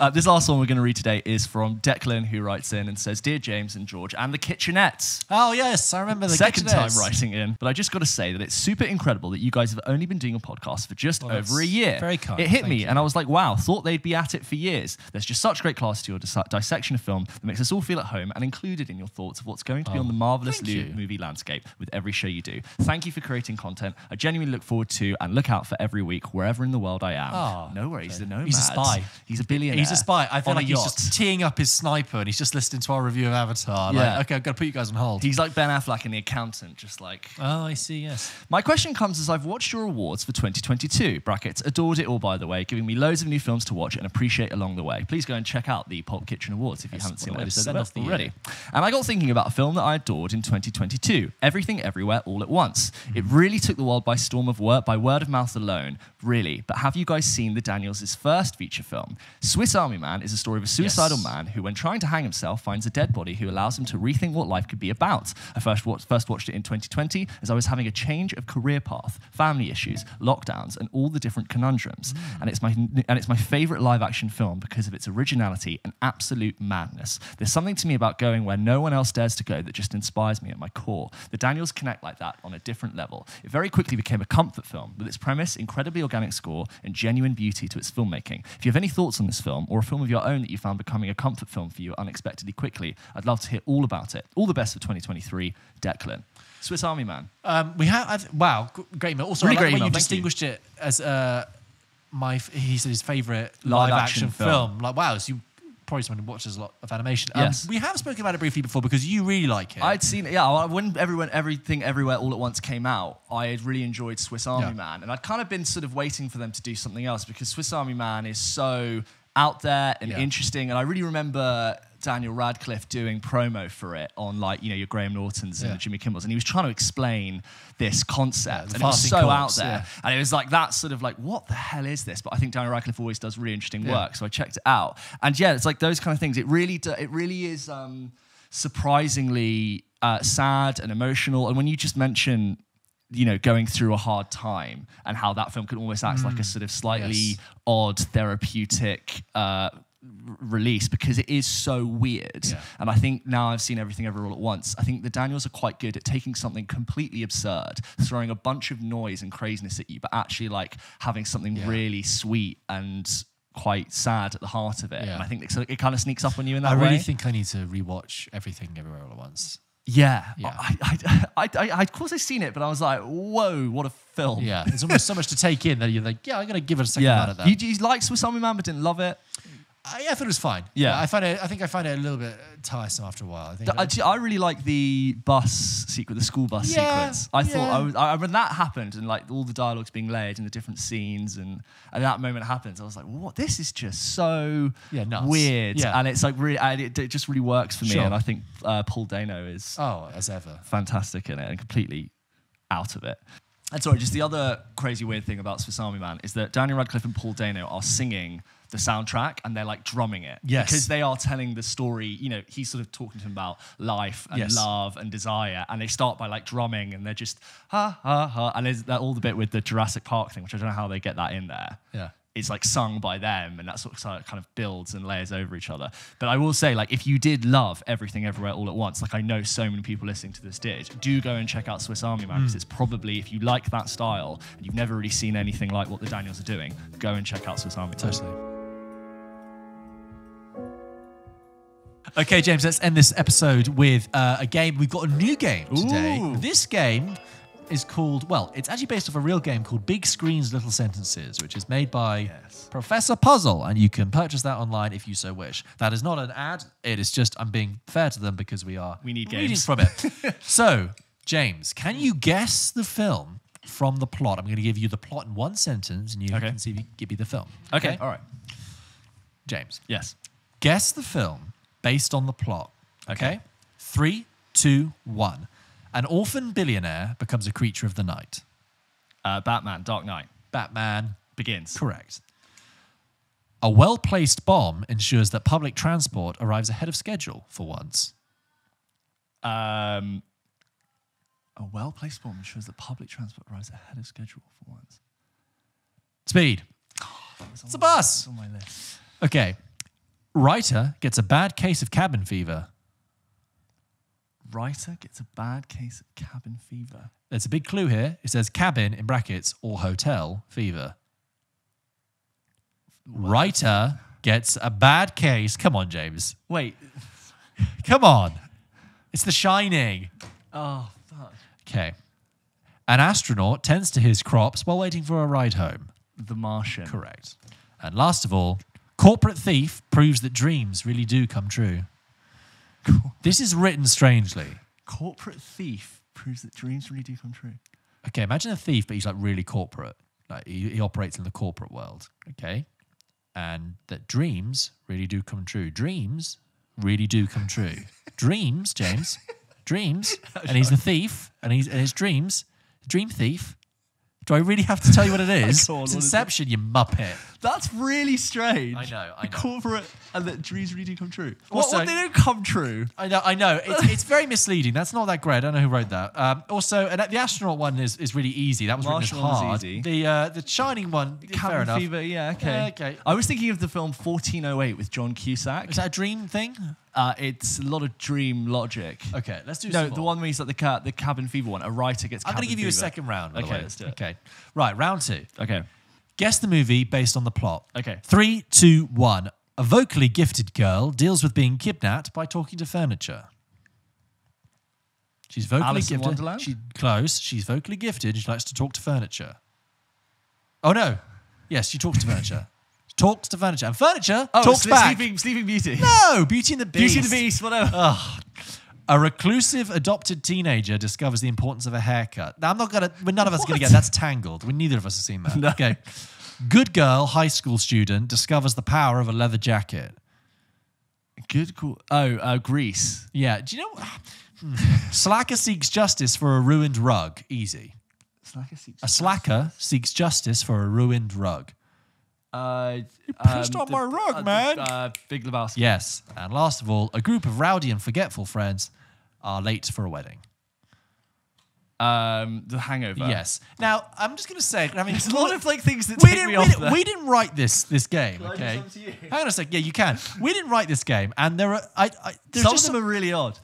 This last one we're going to read today is from Declan, who writes in and says, "Dear James and George and the Kitchenettes." Oh yes, I remember the second Kitchenettes. time writing writing in, but I just got to say that it's super incredible that you guys have only been doing a podcast for just over a year. very kind. It hit Thank me, you. and I was like, wow, thought they'd be at it for years. There's just such great class to your dissection of film that makes us all feel at home and included in your thoughts of what's going to be on the marvelous thank you. movie landscape with every show you do. Thank you for creating content I genuinely look forward to and look out for every week wherever in the world I am. Oh, no worries, he's a nomad. He's a spy. He's a billionaire. He's a spy. I feel on a like he's yacht. just teeing up his sniper and he's just listening to our review of Avatar. Yeah. Like, okay, I've got to put you guys on hold. He's like Ben Affleck in The Accountant, just like... Oh, I see, yes. My question comes as I've watched your awards for 2022, brackets, adored it all by the way, giving me loads of new films to watch and appreciate along the way. Please go and check out the Pulp Kitchen Awards if you haven't seen that episode of it already. And I got thinking about a film that I adored in 2022, Everything Everywhere All at Once. It really took the world by storm by word of mouth alone, really. But have you guys seen the Daniels' first feature film? Swiss Army Man is a story of a suicidal man who, when trying to hang himself, finds a dead body who allows him to rethink what life could be about. I first watched it in 2020 as I was having a change of career path, family issues, lockdowns, and all the different conundrums. And it's my favorite live action film because of its originality and absolute madness. There's something to me about going where no one else dares to go that just inspires me at my core. The Daniels connect like that on a different level. It very quickly became a comfort film with its premise, incredibly organic score, and genuine beauty to its filmmaking. If you have any thoughts on this film or a film of your own that you found becoming a comfort film for you unexpectedly quickly, I'd love to hear all about it. All the best for 2023, Declan. Swiss Army Man. We have, wow, great email. Also, Really I like great the way email, you thank distinguished it as he said his favourite Live live action action film. Like, wow, so you probably someone who watches a lot of animation. Yes. We have spoken about it briefly before because you really like it. I'd seen it, yeah. When Everything Everywhere All at Once came out, I had really enjoyed Swiss Army Man. And I'd kind of been sort of waiting for them to do something else because Swiss Army Man is so out there and interesting. And I really remember Daniel Radcliffe doing promo for it on, like, your Graham Nortons and the Jimmy Kimmels, and he was trying to explain this concept, and it was so out there, and it was like that sort of like, what the hell is this? But I think Daniel Radcliffe always does really interesting work, so I checked it out, and it's like those kind of things. It really is surprisingly sad and emotional, and when you just mention going through a hard time and how that film could almost act like a sort of slightly odd therapeutic release because it is so weird. And I think now I've seen Everything Everywhere All at Once, I think the Daniels are quite good at taking something completely absurd, throwing a bunch of noise and craziness at you, but actually like having something really sweet and quite sad at the heart of it. And I think it kind of sneaks up on you in that way. I really think I need to rewatch Everything Everywhere All at Once. Yeah. I of course I've seen it, but I was like, whoa, what a film. Yeah, there's almost so much to take in that you're like, I'm going to give it a second run at that. You liked Swiss Army Man but didn't love it? I thought it was fine. Yeah. I think I find it a little bit tiresome after a while. I really like the bus sequence, the school bus sequence. I thought when that happened and like all the dialogue's being layered in the different scenes and that moment happens, I was like, what? This is just so nuts. weird. Yeah. And it's like really, it just really works for me. And I think Paul Dano is as ever fantastic in it and completely out of it. And sorry, just the other crazy weird thing about Swiss Army Man is that Daniel Radcliffe and Paul Dano are singing the soundtrack and they're like drumming it. Yes. Because they are telling the story, he's sort of talking to him about life and love and desire, and they start by like drumming and they're just ha ha ha, and there's all the bit with the Jurassic Park thing, which I don't know how they get that in there. Yeah. It's like sung by them, and that sort of kind of builds and layers over each other. But I will say, like, if you did love Everything Everywhere All at Once, like I know so many people listening to this did, do go and check out Swiss Army Man, because it's probably, if you like that style and you've never really seen anything like what the Daniels are doing, go and check out Swiss Army Man. Totally. Okay, James, let's end this episode with a game. We've got a new game today. Ooh. This game is called, it's actually based off a real game called Big Screen's Little Sentences, which is made by Professor Puzzle, and you can purchase that online if you so wish. That is not an ad. It is just, I'm being fair to them because we need reading games from it. So, James, can you guess the film from the plot? I'm going to give you the plot in one sentence, and you can see if you give me the film. Okay, all right. James. Yes. Guess the film based on the plot. Okay? 3, 2, 1. An orphan billionaire becomes a creature of the night. Batman, Dark Knight. Batman Begins. Correct. A well-placed bomb ensures that public transport arrives ahead of schedule for once. A well-placed bomb ensures that public transport arrives ahead of schedule for once. Speed. It's a bus. It's on my list. Okay. Writer gets a bad case of cabin fever. Writer gets a bad case of cabin fever. There's a big clue here. It says cabin in brackets or hotel fever. Writer gets a bad case. Come on, James. Wait. Come on. It's The Shining. Oh, fuck. Okay. An astronaut tends to his crops while waiting for a ride home. The Martian. Correct. And last of all, corporate thief proves that dreams really do come true. This is written strangely. Corporate thief proves that dreams really do come true. Okay, imagine a thief, but he's like really corporate. Like he operates in the corporate world. Okay. And that dreams really do come true. Dreams really do come true. Dreams, James. Dreams. And he's a thief. And his dreams. Dream thief. Do I really have to tell you what it is? It's Inception, you muppet. That's really strange. I know. The corporate and that dreams really do come true. Also, what they don't come true? I know. It's very misleading. That's not that great. I don't know who wrote that. Also, and the astronaut one is really easy. That was Martian written as hard. was easy. The Shining one, fair Cabin enough. fever, yeah, okay. Yeah, okay. I was thinking of the film 1408 with John Cusack. Is that a dream thing? It's a lot of dream logic. Okay, let's do No, some the more. one where he's like the cabin fever one. A writer gets I'm cabin going to give you a fever. second round. By the Okay, way. let's do it. Okay. Right, round 2. Okay. Guess the movie based on the plot. Okay. 3, 2, 1. A vocally gifted girl deals with being kidnapped by talking to furniture. She's vocally Alice in gifted. Wonderland? Close. She's vocally gifted. She likes to talk to furniture. Oh, no. Yes, she talks to furniture. Talks to furniture. And furniture talks back. Sleeping Beauty. No, Beauty and the Beast. Beauty and the Beast, whatever. A reclusive adopted teenager discovers the importance of a haircut. Now, none of us are going to get that's Tangled. Neither of us have seen that. No. Okay. Good girl, high school student, discovers the power of a leather jacket. Good call. Grease. Yeah. Do you know? Slacker seeks justice for a ruined rug. Easy. A slacker seeks justice for a ruined rug. Pissed on my rug, man. Big Lebowski. Yes. And last of all, a group of rowdy and forgetful friends are late for a wedding. The Hangover. Yes. Now, I'm just going to say, I mean, There's a lot of like things that we take me off there. didn't write this game, Can I do okay? some to you? Hang on a sec. Yeah, you can. We didn't write this game, and there are Some of them are really odd.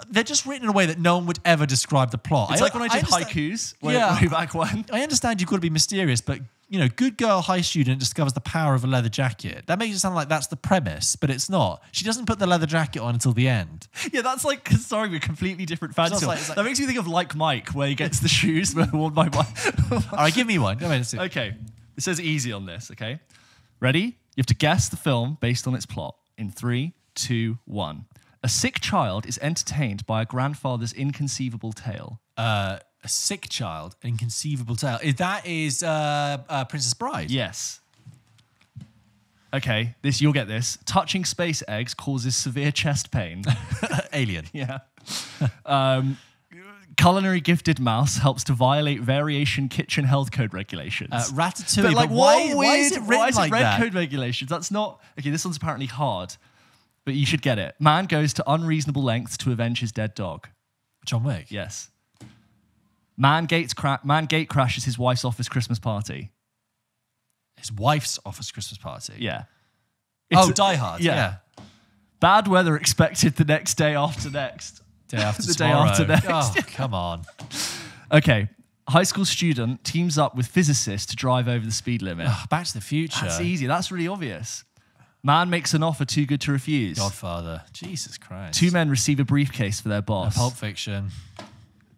they're just written in a way that no one would ever describe the plot. It's like when I did understand- haikus Yeah. way back when. I understand you've got to be mysterious, but good girl high student discovers the power of a leather jacket. That makes it sound like that's the premise, but it's not. She doesn't put the leather jacket on until the end. Yeah, that's like, sorry, a completely different fantasy. It's like- That makes me think of Like Mike, where he gets the shoes worn by Mike. All right, give me one. Go ahead and see. Okay, it says easy on this, okay? Ready? You have to guess the film based on its plot in 3, 2, 1. A sick child is entertained by a grandfather's inconceivable tale. A sick child, an inconceivable tale. That is Princess Bride. Yes. Okay, you'll get this. Touching space eggs causes severe chest pain. Alien. Yeah. Culinary gifted mouse helps to violate variation kitchen health code regulations. Ratatouille. But like, why is is it written like red that? code regulations? That's not okay. This one's apparently hard, but you should get it. Man goes to unreasonable lengths to avenge his dead dog. John Wick. Yes. Man gate crashes his wife's office Christmas party. His wife's office Christmas party. Yeah. Die Hard. Yeah. Yeah. Bad weather expected the next day after next. Day after The day tomorrow. after next. Oh, come on. Okay. High school student teams up with physicist to drive over the speed limit. Back to the Future. That's easy. That's really obvious. Man makes an offer too good to refuse. Godfather. Jesus Christ. 2 men receive a briefcase for their boss. Pulp Fiction.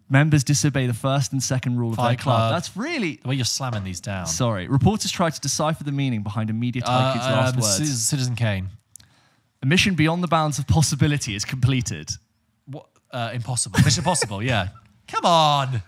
Members disobey the first and second rule of their Fight club. Club. That's really... The way you're slamming these down. Sorry. Reporters try to decipher the meaning behind a media tycoon's last words. Citizen Kane. A mission beyond the bounds of possibility is completed. What? Impossible. Mission Impossible, yeah. Come on.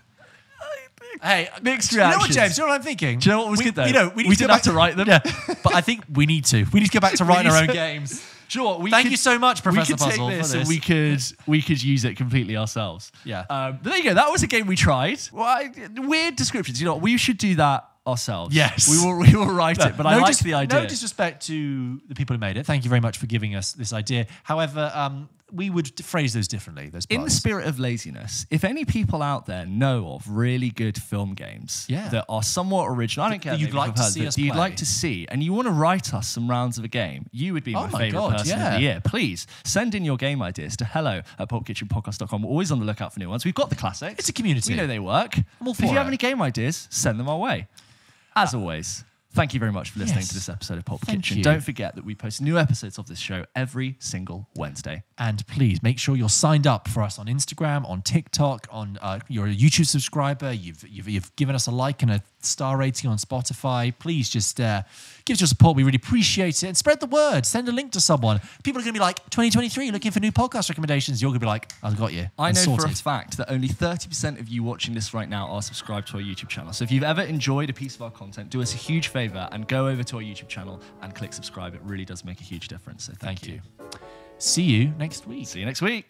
Hey, Mixed you know what, reactions. James? You know what I'm thinking? Do you know what was good, though? We didn't have to write them. Yeah, but I think we need to. We need to go back to writing our own need to- games. Do you know what? Thank you so much, Professor We could take Puzzle, this for and this. we could use it completely ourselves. Yeah. But there you go. That was a game we tried. Well, weird descriptions. You know what? We should do that ourselves. Yes. We will write it, but I like the idea. No disrespect to the people who made it. Thank you very much for giving us this idea. However, we would phrase those differently. Those in the plugs. spirit of laziness, if any people out there know of really good film games that are somewhat original, I don't care that you'd maybe like you've to heard, see that us you'd play. like to see, and you want to write us some rounds of a game, you would be my favourite person of the year. Please send in your game ideas to hello@pulpkitchenpodcast.com. We're always on the lookout for new ones. We've got the classics. It's a community. We know they work. I'm all But if for you have it. any game ideas, send them our way. As always, thank you very much for listening Yes. to this episode of Pulp Thank Kitchen. you. Don't forget that we post new episodes of this show every single Wednesday. And please make sure you're signed up for us on Instagram, on TikTok, on you're a YouTube subscriber. You've given us a like and a star rating on Spotify. Please just give us your support. We really appreciate it. And spread the word. Send a link to someone. People are going to be like, 2023, looking for new podcast recommendations. You're going to be like, I've got you. I know sorted. for a fact that only 30% of you watching this right now are subscribed to our YouTube channel. So if you've ever enjoyed a piece of our content, do us a huge favor and go over to our YouTube channel and click subscribe. It really does make a huge difference. So thank you. See you next week. See you next week.